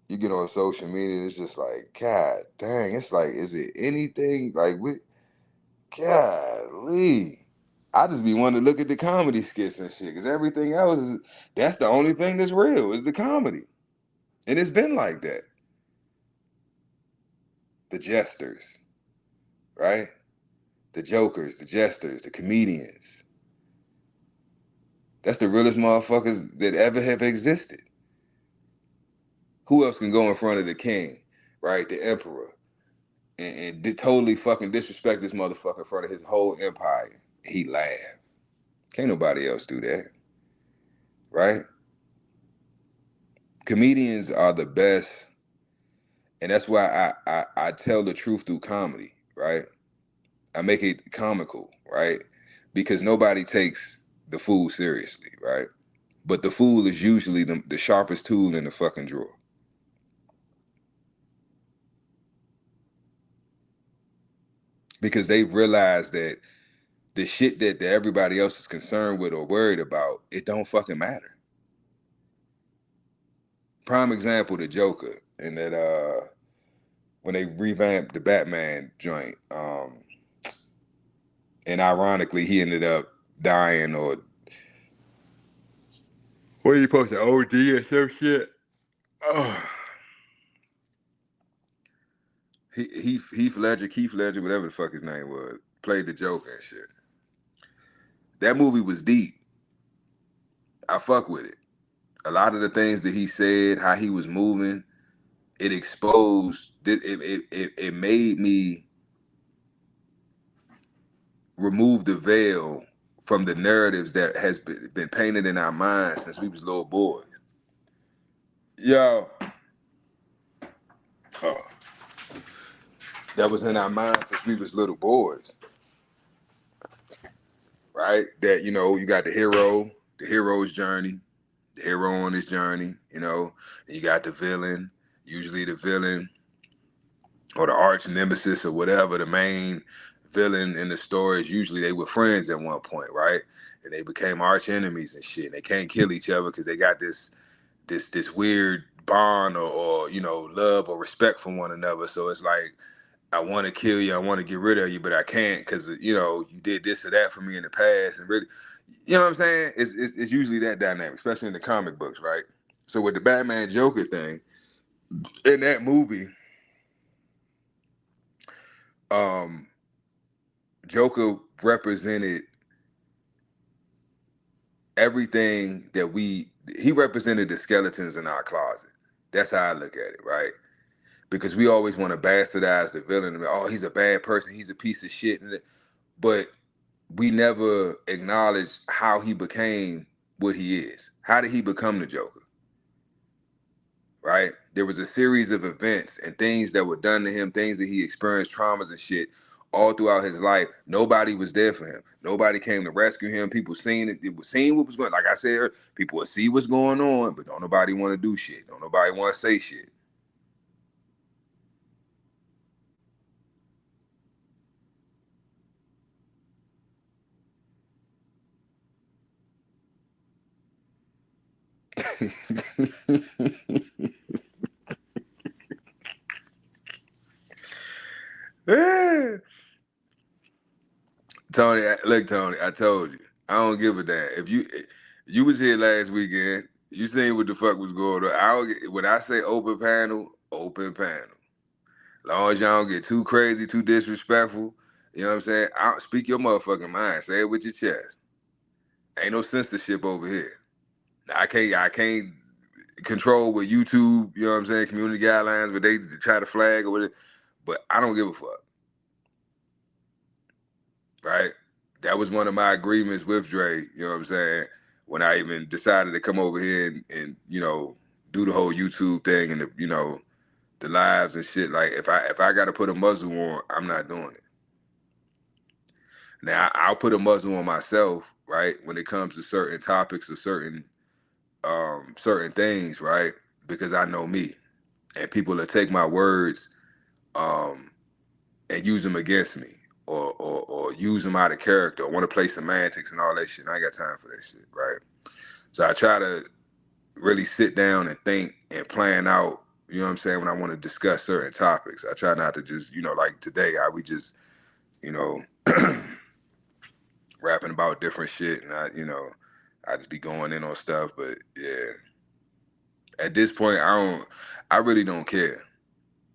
you get on social media and it's just like, God dang, it's like, is it anything? Like, golly. I just be wanting to look at the comedy skits and shit because everything else that's the only thing that's real is the comedy. And it's been like that. The jesters, right? The jokers, the jesters, the comedians. That's the realest motherfuckers that ever have existed. Who else can go in front of the king, right? The emperor, and totally fucking disrespect this motherfucker in front of his whole empire? He laughed. Can't nobody else do that, right? Comedians are the best And that's why I tell the truth through comedy, right? I make it comical, right? Because nobody takes the fool seriously, right? But the fool is usually the sharpest tool in the fucking drawer. Because they realize that the shit that everybody else is concerned with or worried about, it don't fucking matter. Prime example, the Joker, and that when they revamped the Batman joint, and ironically he ended up dying, or what are you supposed to OD or some shit? Oh. Keith Ledger, whatever the fuck his name was, played the Joker and shit. That movie was deep. I fuck with it. A lot of the things that he said, how he was moving, it exposed. It made me remove the veil from the narratives that has been painted in our minds since we was little boys. Yo, that was in our minds since we was little boys, right? That, you know, you got the hero's journey, the hero on his journey, you know, and you got the villain, usually the villain or the arch nemesis or whatever, the main villain in the story is usually they were friends at one point, right? And they became arch enemies and shit. And they can't kill each other because they got this weird bond or you know, love or respect for one another. So it's like, I want to kill you, I want to get rid of you, but I can't because, you know, you did this or that for me in the past. And really, you know what I'm saying? It's usually that dynamic, especially in the comic books, right? So with the Batman Joker thing, in that movie, Joker represented everything that he represented the skeletons in our closet. That's how I look at it, right? Because we always want to bastardize the villain. Oh, he's a bad person, he's a piece of shit. But we never acknowledge how he became what he is. How did he become the Joker? Right? There was a series of events and things that were done to him, things that he experienced, traumas and shit, all throughout his life. Nobody was there for him. Nobody came to rescue him. People seen it. It was seeing what was going on. Like I said, people would see what's going on, but don't nobody want to do shit. Don't nobody want to say shit. Tony, look, Tony, I told you, I don't give a damn. If you was here last weekend, you seen what the fuck was going on. When I say open panel, open panel. As long as y'all don't get too crazy, too disrespectful, you know what I'm saying? Speak your motherfucking mind. Say it with your chest. Ain't no censorship over here. I can't control what YouTube, you know what I'm saying, community guidelines, but they try to flag or whatever. But I don't give a fuck. Right? That was one of my agreements with Dre, you know what I'm saying, when I even decided to come over here and you know, do the whole YouTube thing and the, you know, the lives and shit. Like if I gotta put a muzzle on, I'm not doing it. Now I'll put a muzzle on myself, right, when it comes to certain topics or certain things, right? Because I know me. And people will take my words and use them against me. Or use them out of character, or want to play semantics and all that shit. I ain't got time for that shit, right? So I try to really sit down and think and plan out, you know what I'm saying, when I want to discuss certain topics. I try not to just, you know, like today, how we just, you know, rapping about different shit, and I just be going in on stuff. But yeah, at this point, I really don't care.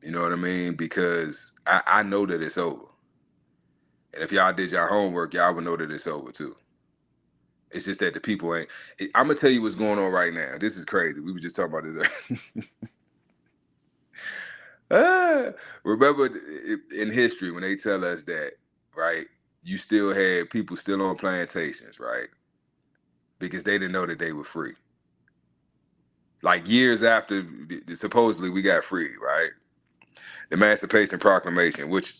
You know what I mean? Because I know that it's over. And if y'all did your homework, y'all would know that it's over too. It's just that the people ain't. I'm gonna tell you what's going on right now. This is crazy. We were just talking about this. Remember in history when they tell us that, right? You still had people still on plantations, right? Because they didn't know that they were free. Like years after supposedly we got free, right? The Emancipation Proclamation, which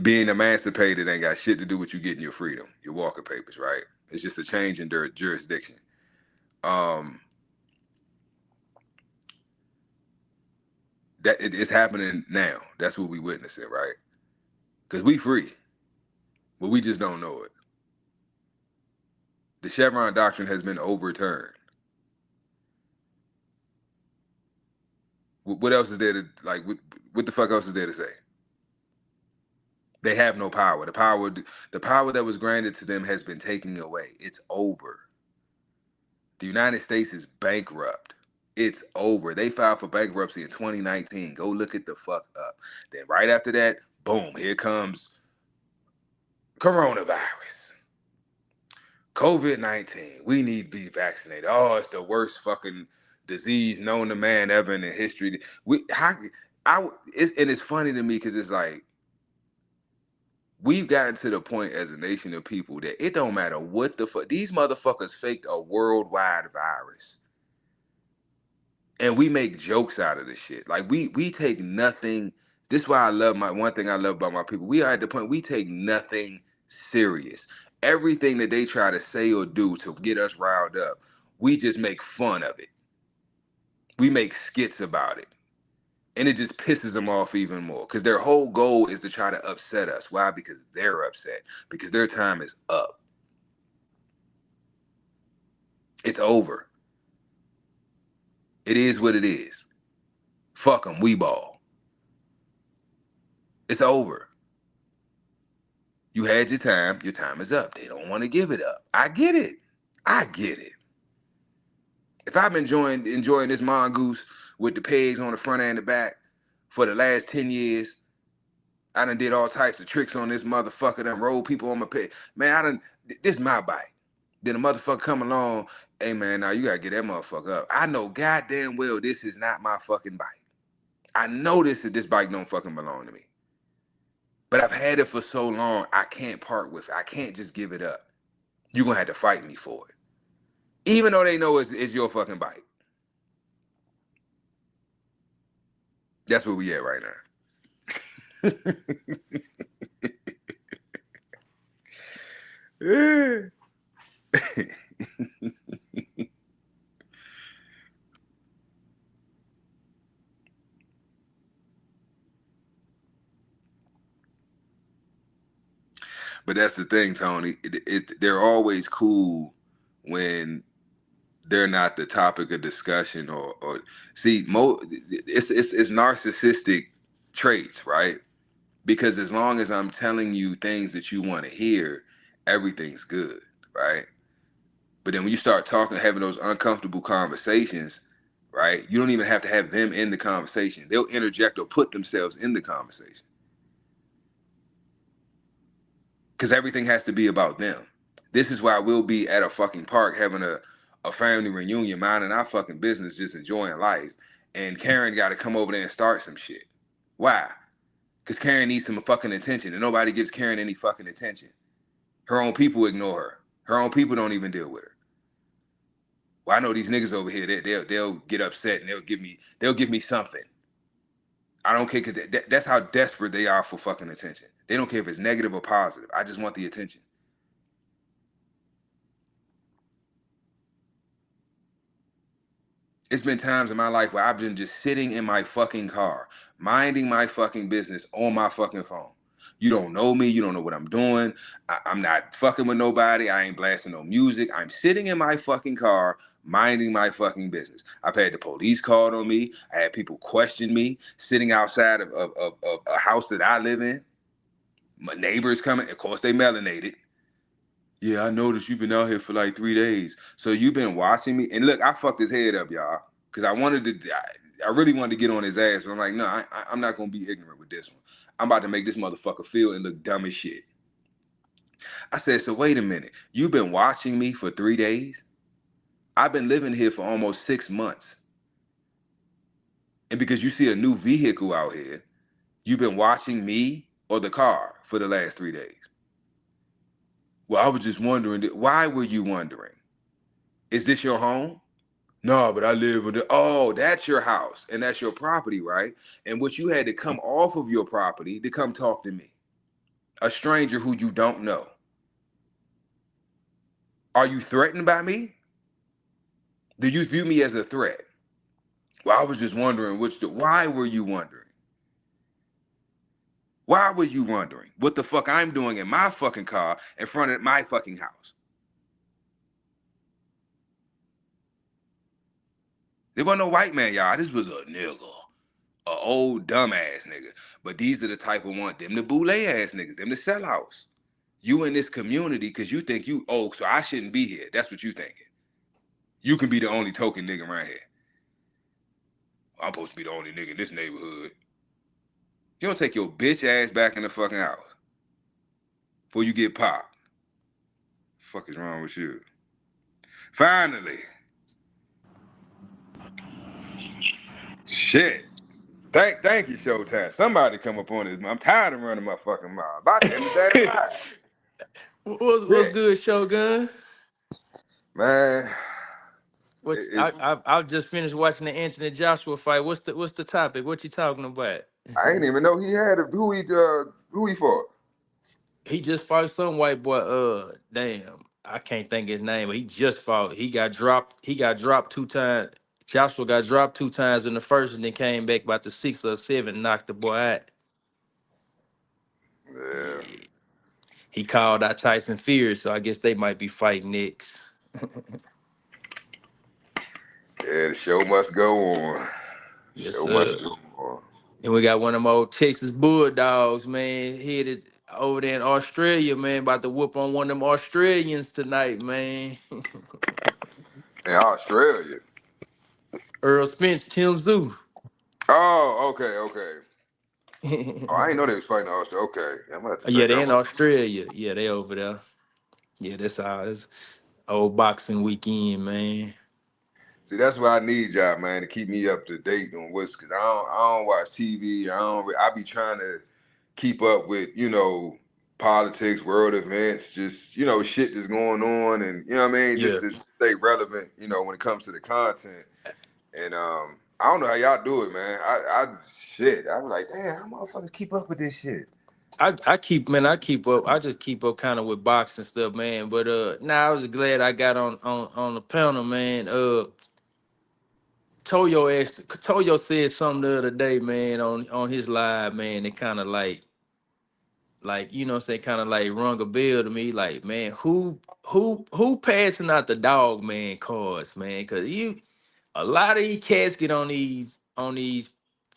being emancipated ain't got shit to do with you getting your freedom, your Walker Papers, right? It's just a change in jurisdiction. That it's happening now. That's what we witnessing, right? Because we free, but we just don't know it. The Chevron doctrine has been overturned. What else is there to, like, what the fuck else is there to say? They have no power. The power that was granted to them has been taken away. It's over. The United States is bankrupt. It's over. They filed for bankruptcy in 2019. Go look it the fuck up. Then right after that, boom, here comes coronavirus. COVID-19. We need to be vaccinated. Oh, it's the worst fucking disease known to man ever in history. It's funny to me because it's like, we've gotten to the point as a nation of people that it don't matter what the fuck. These motherfuckers faked a worldwide virus. And we make jokes out of this shit. Like, we take nothing. This is why I love one thing I love about my people. We are at the point we take nothing serious. Everything that they try to say or do to get us riled up, we just make fun of it. We make skits about it. And it just pisses them off even more. Because their whole goal is to try to upset us. Why? Because they're upset. Because their time is up. It's over. It is what it is. Fuck them. We ball. It's over. You had your time. Your time is up. They don't want to give it up. I get it. I get it. If I've been enjoying this mongoose with the pegs on the front and the back for the last 10 years, I done did all types of tricks on this motherfucker, done rolled people on my peg. Man, this is my bike. Then a motherfucker come along, hey man, now you gotta get that motherfucker up. I know goddamn well this is not my fucking bike. I know this bike don't fucking belong to me. But I've had it for so long, I can't part with it. I can't just give it up. You're gonna have to fight me for it. Even though they know it's your fucking bike. That's where we at right now. But that's the thing, Tony. They're always cool when they're not the topic of discussion or see, it's narcissistic traits, right? Because as long as I'm telling you things that you want to hear, everything's good, right? But then when you start talking, having those uncomfortable conversations, right? You don't even have to have them in the conversation. They'll interject or put themselves in the conversation. Because everything has to be about them. This is why we'll be at a fucking park having a family reunion, minding our fucking business, just enjoying life. And Karen got to come over there and start some shit. Why? Because Karen needs some fucking attention, and nobody gives Karen any fucking attention. Her own people ignore her. Her own people don't even deal with her. Well, I know these niggas over here, they'll get upset and they'll give me something. I don't care, because that's how desperate they are for fucking attention. They don't care if it's negative or positive. I just want the attention. It's been times in my life where I've been just sitting in my fucking car, minding my fucking business on my fucking phone. You don't know me. You don't know what I'm doing. I'm not fucking with nobody. I ain't blasting no music. I'm sitting in my fucking car, minding my fucking business. I've had the police called on me. I had people question me, sitting outside of a house that I live in. My neighbors coming. Of course, they melanated. Yeah, I noticed you've been out here for like 3 days. So you've been watching me. And look, I fucked his head up, y'all. Because I really wanted to get on his ass. But I'm like, no, I'm not going to be ignorant with this one. I'm about to make this motherfucker feel and look dumb as shit. I said, so wait a minute. You've been watching me for 3 days? I've been living here for almost 6 months. And because you see a new vehicle out here, you've been watching me or the car for the last 3 days. Well, I was just wondering, why were you wondering? Is this your home? No, but I live with the. Oh, that's your house and that's your property, right? And what you had to come off of your property to come talk to me, a stranger who you don't know. Are you threatened by me? Do you view me as a threat? Well, I was just wondering why were you wondering? Why were you wondering what the fuck I'm doing in my fucking car in front of my fucking house? There wasn't no white man, y'all. This was a nigga. A old dumbass nigga. But these are the type of one, them the boule ass niggas, them the sellouts. You in this community because you think so I shouldn't be here. That's what you thinking. You can be the only token nigga around here. I'm supposed to be the only nigga in this neighborhood. You don't take your bitch ass back in the fucking house before you get popped. Fuck is wrong with you? Finally. Shit. Thank you, Showtime. Somebody come up on this. I'm tired of running my fucking mouth. About to end the damn live. What's good, Shogun? Man, What it's I just finished watching the Anthony Joshua fight. What's the topic? What you talking about? I didn't even know he had who he fought. He just fought some white boy. Damn, I can't think his name, but he just fought. He got dropped. He got dropped 2 times. Joshua got dropped 2 times in the first, and then came back about the 6 or 7, knocked the boy out. Yeah. Yeah. He called out Tyson Fury, so I guess they might be fighting next. Yeah, the show must go on. Yes, Show must sir. go on. And we got one of them old Texas Bulldogs, man, headed over there in Australia, man, about to whoop on one of them Australians tonight, man. In Australia. Earl Spence, Tim Zoo. Oh, okay. Oh, I didn't know they was fighting Australia. Okay. I'm gonna have to Yeah, check they out in my. Australia. Yeah, they over there. Yeah, that's how it's old boxing weekend, man. See, that's why I need y'all, man, to keep me up to date on what's because I don't watch TV. I be trying to keep up with, politics, world events, just, shit that's going on and you know what I mean, just Yeah. to stay relevant, when it comes to the content. And I don't know how y'all do it, man. I was like, damn, how motherfuckers keep up with this shit? I keep up. I just keep up kind of with boxing stuff, man. But I was glad I got on the panel, man. Toyo said something the other day, man, on his live, man. It kind of like you know what I'm saying, kind of like rung a bell to me, like, man, who passing out the dog man cards, man? Cause a lot of these cats get on these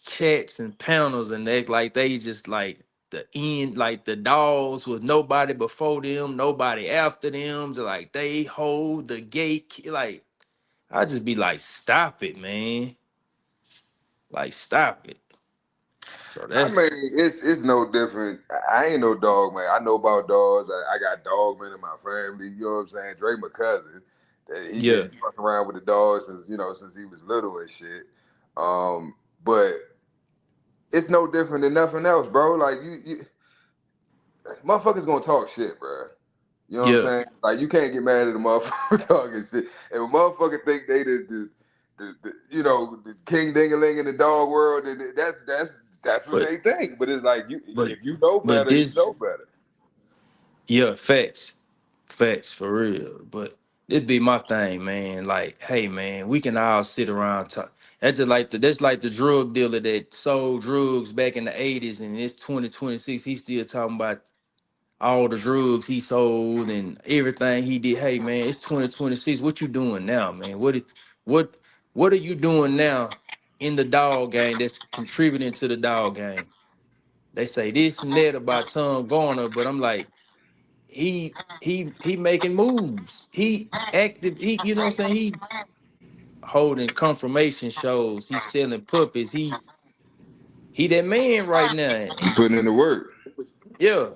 chats and panels and act like they just like the end, like the dogs with nobody before them, nobody after them. Like they hold the gate. Like I just be like, stop it, man. Like stop it. So I that's mean, it's no different. I ain't no dog man. I know about dogs. I got dog men in my family. You know what I'm saying? Dre, my cousin, he yeah. been fucking around with the dogs since he was little and shit. But it's no different than nothing else, bro. Like you motherfuckers gonna talk shit, bro. You know what I'm Yeah. saying? Like you can't get mad at a motherfucker talking shit. If a motherfucker think they the king dingaling in the dog world, then that's what But they think. But it's like but if you know but better, you this know better. yeah, facts for real. But it be my thing, man. Like, hey, man, we can all sit around talk. That's like the drug dealer that sold drugs back in the '80s, and it's 2026. He's still talking about all the drugs he sold and everything he did. Hey, man, it's 2026. What you doing now, man? What what are you doing now in the dog game that's contributing to the dog game? They say this and that about Tom Garner, but I'm like, he making moves. He active. He, you know what I'm saying? He holding confirmation shows. He's selling puppies. He that man right now. You putting in the work. Yeah.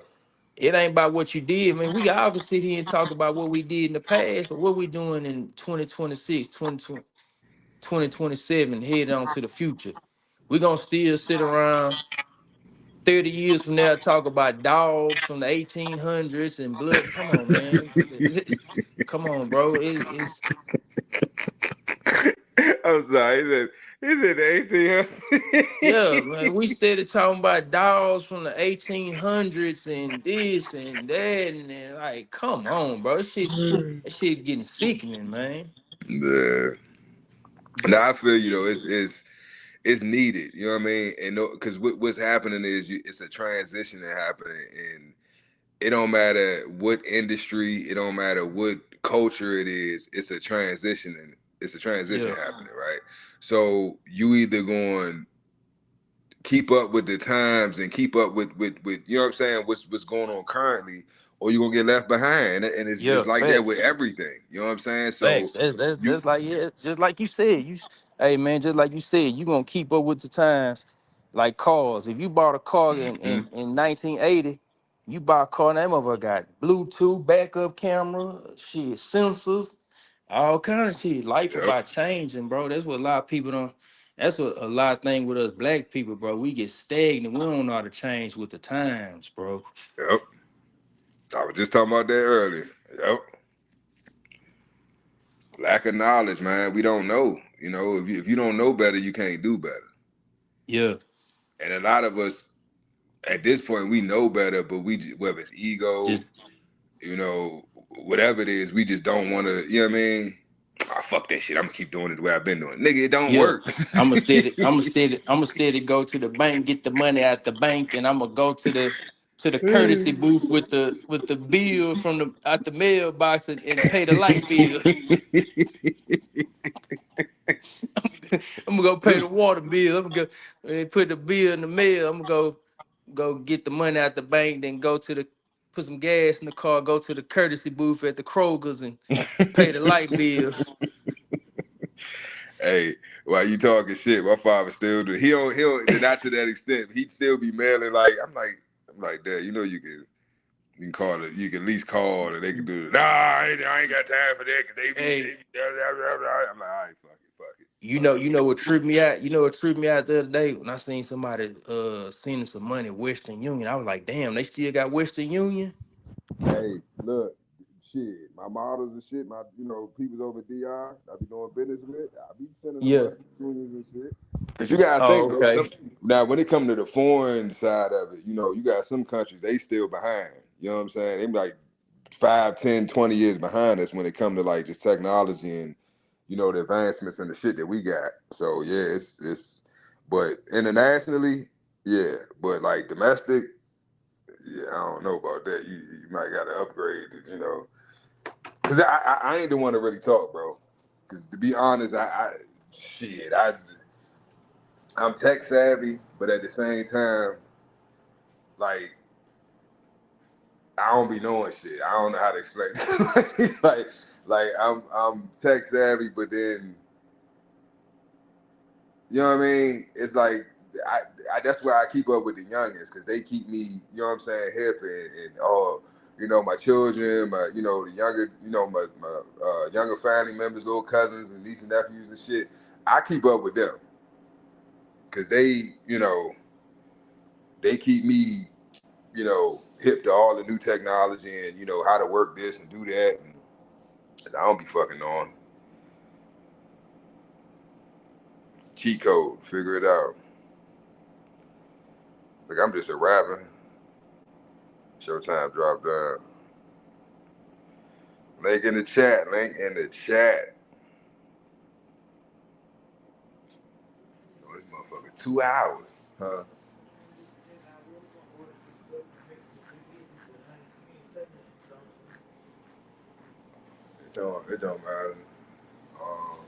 It ain't about what you did. I mean, we all can sit here and talk about what we did in the past, but what we doing in 2026, 2027, headed on to the future. We gonna still sit around 30 years from now talk about dogs from the 1800s and blood. Come on, man. Come on, bro. It's I'm sorry. He said the 1800s. Yeah, man, we started talking about dolls from the 1800s and this and that, and then, like, come on, bro, that shit getting sickening, man. Yeah. Now I feel you though. It's needed. You know what I mean? And because what's happening is it's a transition that happening, and it don't matter what industry, it don't matter what culture it is. It's a transition, and it's a transition Yeah, happening, right? So you either going keep up with the times and keep up with you know what I'm saying, what's going on currently, or you're gonna get left behind. And it's yeah, like that with facts. everything. You know what I'm saying? So Facts. That's you just like, yeah, just like you said. Hey man, just like you said, you gonna keep up with the times, like cars. If you bought a car in 1980, you buy a car, and that motherfucker got Bluetooth, backup camera, shit, sensors, all kind of shit. Life yep, about changing, bro. That's what a lot of people don't. That's what a lot of thing with us black people, bro. We get stagnant. We don't know how to change with the times, bro. yep. I was just talking about that earlier. Yep. Lack of knowledge, man. We don't know. You know, if you don't know better, you can't do better. Yeah, And a lot of us at this point we know better, but whether it's ego, just you know, whatever it is, we just don't want to. You know what I mean? Ah, fuck that shit. I'm gonna keep doing it the way I've been doing. Nigga, it don't yeah. work. I'm gonna go to the bank, get the money out the bank, and I'm gonna go to the courtesy booth with the bill from the out the mailbox and pay the light bill. I'm gonna go pay the water bill. I'm gonna go put the bill in the mail. I'm gonna go get the money out the bank, then go to the put some gas in the car, go to the courtesy booth at the Kroger's and pay the light bill. Hey, while you talking shit, my father still do. He'll not to that extent. He'd still be mailing like I'm like, Dad, you know you can call it. You can at least call and they can do it. Nah, I ain't got time for that because Hey, I'm like, all right, fuck it. you know what tripped me out? You know what tripped me out the other day when I seen somebody sending some money Western Union. I was like, damn, they still got Western Union? Hey, look, shit, my models and shit, my people's over DR, I be doing business with, I be sending them Yeah. Western Unions and shit. Cause you gotta Oh, think, bro. okay. Now, when it comes to the foreign side of it, you got some countries they still behind. You know what I'm saying? They be like 5, 10, 20 years behind us when it comes to like just technology and the advancements and the shit that we got. So yeah, it's but internationally, yeah, but like domestic. Yeah, I don't know about that. You might got to upgrade it. Cause I ain't the one to really talk, bro. Cause to be honest, I'm tech savvy, but at the same time, like I don't be knowing shit. I don't know how to explain it. like I'm tech savvy, but then you know what I mean? It's like that's why I keep up with the youngest because they keep me, you know what I'm saying, hip and my children, the younger, my younger family members, little cousins and nieces and nephews and shit. I keep up with them because they keep me, hip to all the new technology and how to work this and do that. And I don't be fucking on. Cheat code, figure it out. Like I'm just a rapper. Showtime dropped down. Link in the chat. Link in the chat. Oh, this motherfucker 2 hours. Huh? It don't matter. Um,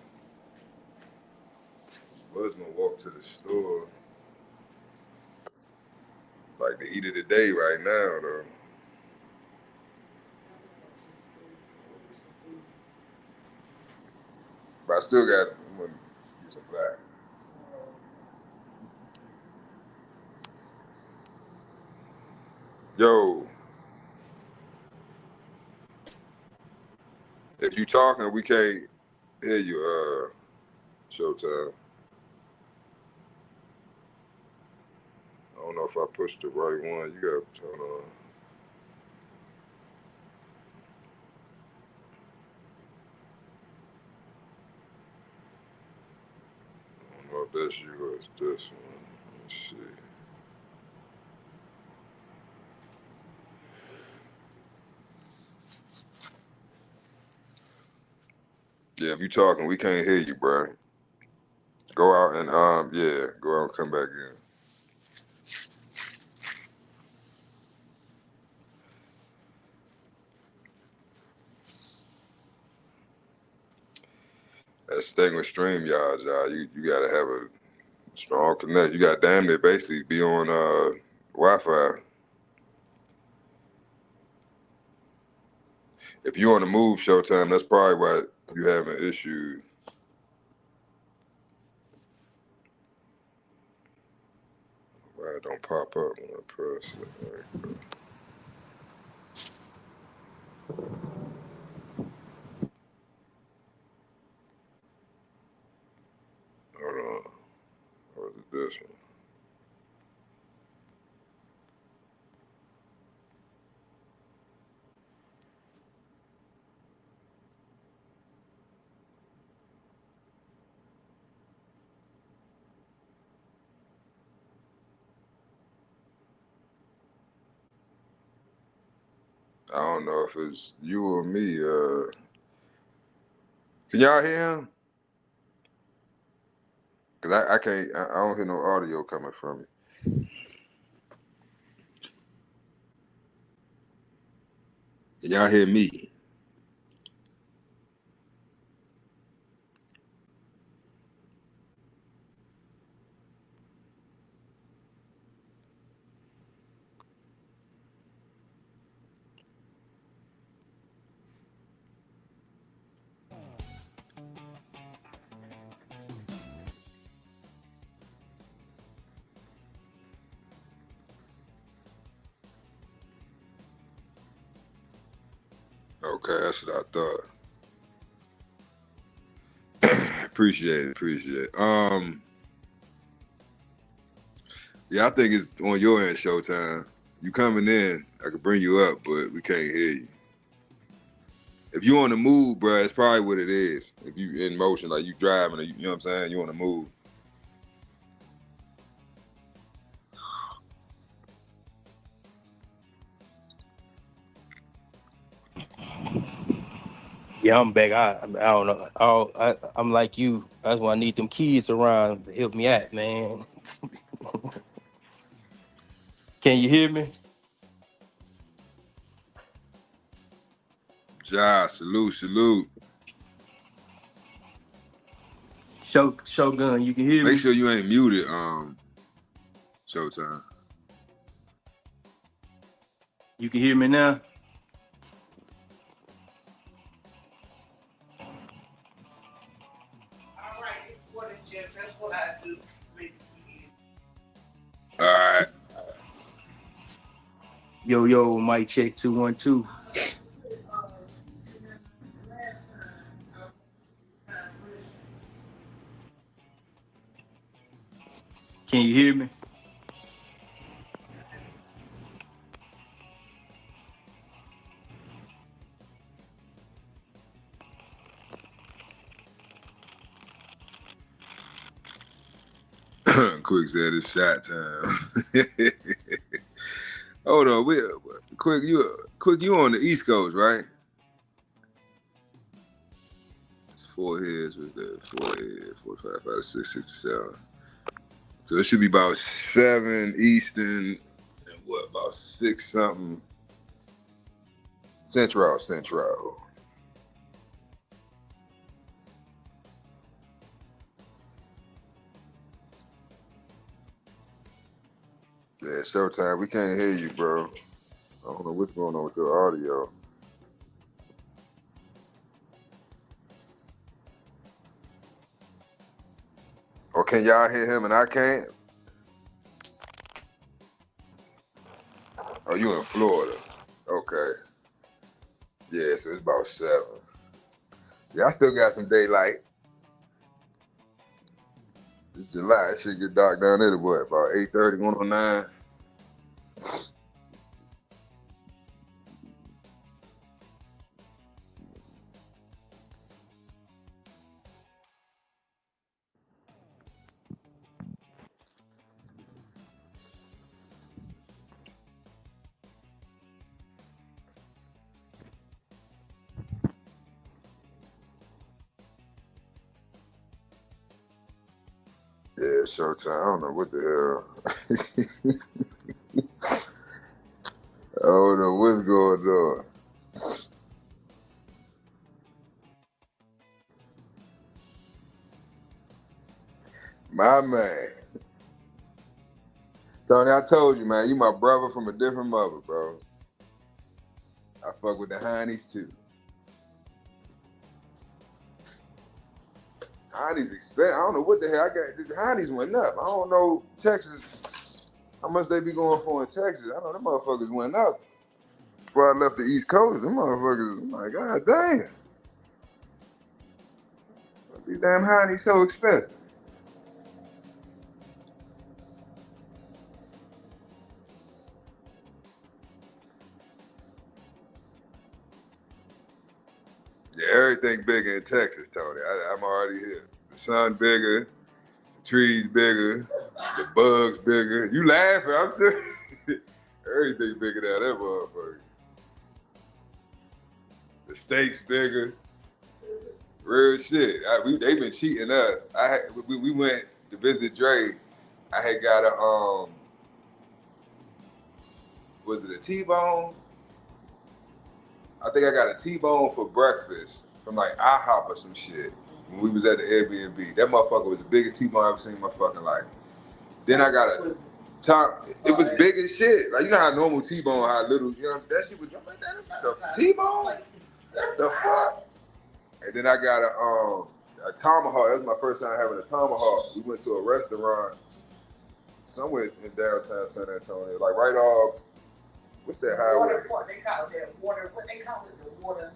was gonna walk to the store like the heat of the day right now though. But I still got I'm gonna get some black. Yo, if you talking, we can't hear you, Showtime. I don't know if I pushed the right one. You gotta turn on. bet you was this one. Let's see. Yeah, if you talking, we can't hear you, bro. Go out and go out and come back in. That thing with StreamYard, y'all, you gotta have a strong connect. You got damn near basically be on Wi-Fi. If you on the move, Showtime, that's probably why you having issues. Why it don't pop up when I press it? There you go. Hold on. Or is it this one? I don't know if it's you or me. Can y'all hear him? Cause I can't. I don't hear no audio coming from me. Can y'all hear me? Okay, that's what I thought. Appreciate it. Yeah, I think it's on your end, Showtime. You coming in, I could bring you up, but we can't hear you. If you on the move, bro, it's probably what it is. If you in motion, like you driving, or you know what I'm saying, you on the move. Yeah, I'm back. I don't know. I'm like you. That's why I need them kids around to help me out, man. Can you hear me? Ja, salute. Shogun, you can hear Make me? sure you ain't muted, Showtime. You can hear me now? All right. Yo, mic check 2 1 2. Can you hear me? Quick said it's shot time. Hold on, Quick, you on the East Coast, right? It's 4 heads with the 4 heads, 4, 5, 5, 6, 6, 7. So it should be about 7 Eastern and what, about 6 something Central. Yeah, Showtime, we can't hear you, bro. I don't know what's going on with your audio. Or can y'all hear him and I can't? Oh, you in Florida. Okay. Yeah, so it's about 7. Yeah, I still got some daylight. It's July. It should get dark down there to what, about 8:30, 109? Showtime. I don't know what the hell. I don't know what's going on. My man. Tony, I told you, man, you my brother from a different mother, bro. I fuck with the Heinies too. Heinies expensive. I don't know what the hell I got. The Heinies went up. I don't know Texas, how much they be going for in Texas. I know them motherfuckers went up. Before I left the East Coast, them motherfuckers, I'm like, God damn. These damn Heinies so expensive. Yeah, everything bigger in Texas, Tony. I'm already here. The sun bigger, the trees bigger, the bugs bigger. You laughing, I'm serious. Everything bigger down that motherfucker. The steaks bigger. Real shit. They been cheating us. We went to visit Dre. I had got a, was it a T-bone? I think I got a T-bone for breakfast from like IHOP or some shit when we was at the Airbnb. That motherfucker was the biggest T-bone I've ever seen in my fucking life. Then I got a top. It was big as shit. Like, you know how normal T-bone, how little, you know, that shit was, I'm like, that is the T-bone? The fuck? And then I got a tomahawk. That was my first time having a tomahawk. We went to a restaurant somewhere in downtown San Antonio, like right off, what's that highway? They call it that water, what they call it, the waterfront,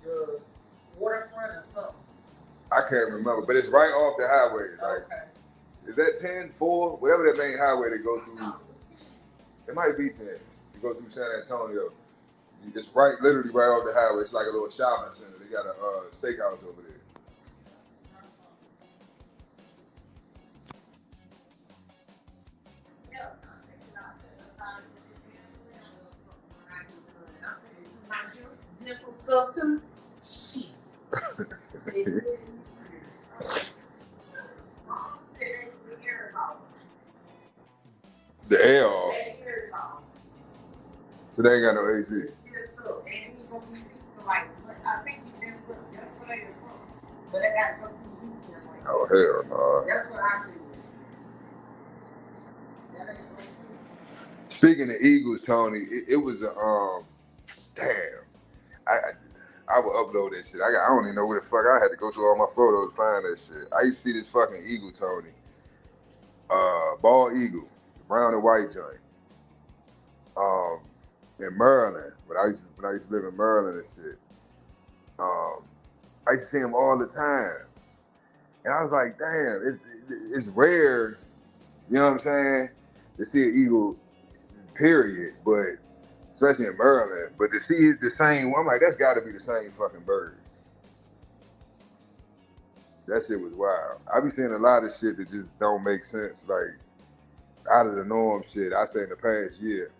the waterfront or something. I can't remember, but it's right off the highway. Like, okay. Is that 10, 4, whatever that main highway they go through? It might be 10. You go through San Antonio. It's right, literally right off the highway. It's like a little shopping center. They got a steakhouse over there. Gentle stuff too. Shit. The air off. So they ain't got no AC. Oh, hell no. That's what I see. Speaking of Eagles, Tony, it was a damn. I would upload that shit. I don't even know where the fuck I had to go through all my photos to find that shit. I used to see this fucking eagle, Tony. Bald eagle, brown and white joint. In Maryland, when I used to live in Maryland and shit. I used to see him all the time. And I was like, damn, it's rare, you know what I'm saying, to see an eagle, period, but especially in Maryland, but to see the same one, I'm like, that's gotta be the same fucking bird. That shit was wild. I be seeing a lot of shit that just don't make sense, like out of the norm shit, I say in the past year,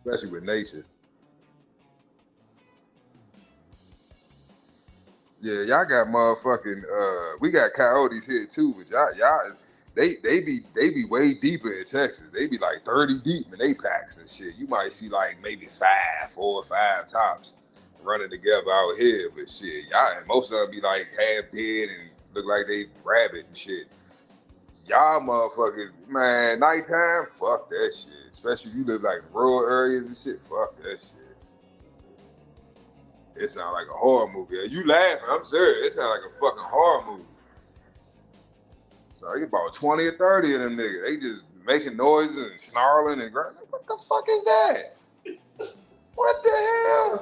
especially with nature. Yeah, y'all got motherfucking, we got coyotes here too, but y'all, they be way deeper in Texas. They be like 30 deep in they packs and shit. You might see like maybe 4 or 5 tops running together out here, but shit, y'all, and most of them be like half dead and look like they rabbit and shit. Y'all motherfuckers, man, nighttime, fuck that shit. Especially if you live like rural areas and shit, fuck that shit. It sounds like a horror movie. You laughing, I'm serious. It sounds like a fucking horror movie. So you about 20 or 30 of them niggas. They just making noises and snarling and growling. What the fuck is that? What the hell?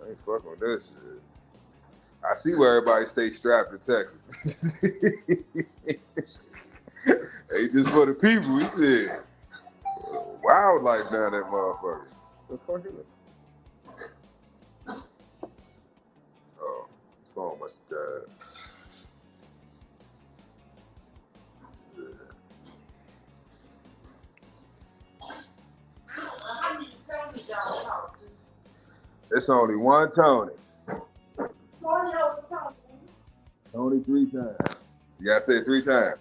I ain't fucking with this shit. I see where everybody stay strapped in Texas. Ain't just for the people, he said. Wildlife down that motherfucker. The fuck is it? Oh, his phone must have died. It's only one Tony. it 3 times. You gotta say it 3 times.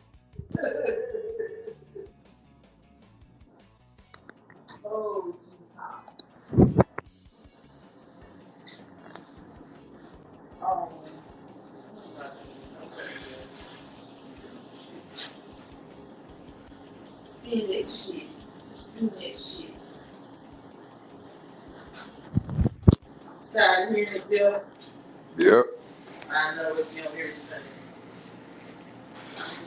Oh, oh. Spin that shit. Spin that shit. Tired of hearing it, Bill? Yep. I know it's your everything.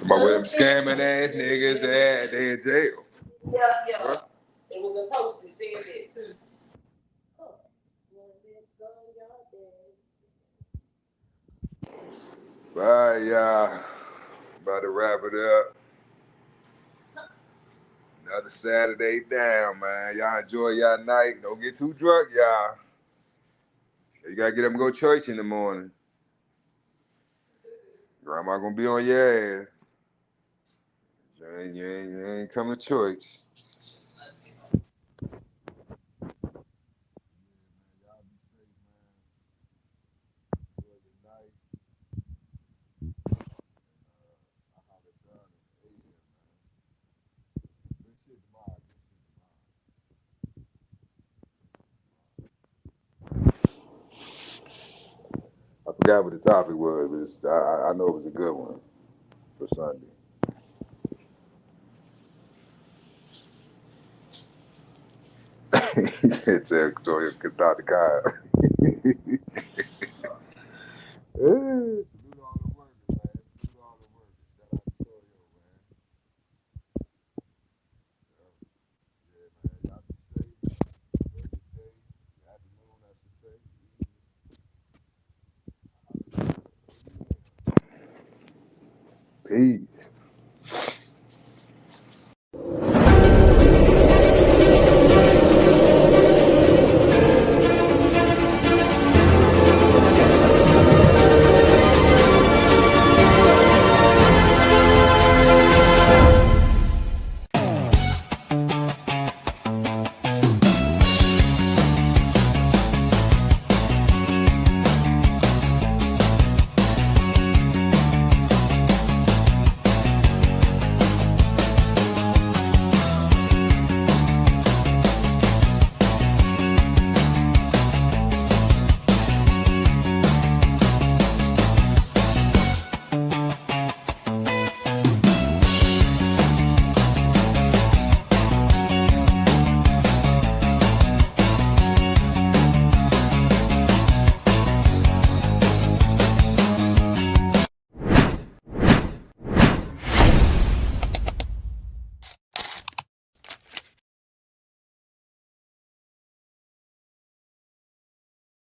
About with them scamming ass niggas that they in jail. Yeah. Huh? It was a post that said that too. Bye, y'all. About to wrap it up. Another Saturday down, man. Y'all enjoy y'all night. Don't get too drunk, y'all. You gotta get up and go to church in the morning. Grandma gonna be on your ass. You ain't coming to church. I forgot what the topic was, but I know it was a good one for Sunday. You can't tell Victoria could talk to Kyle.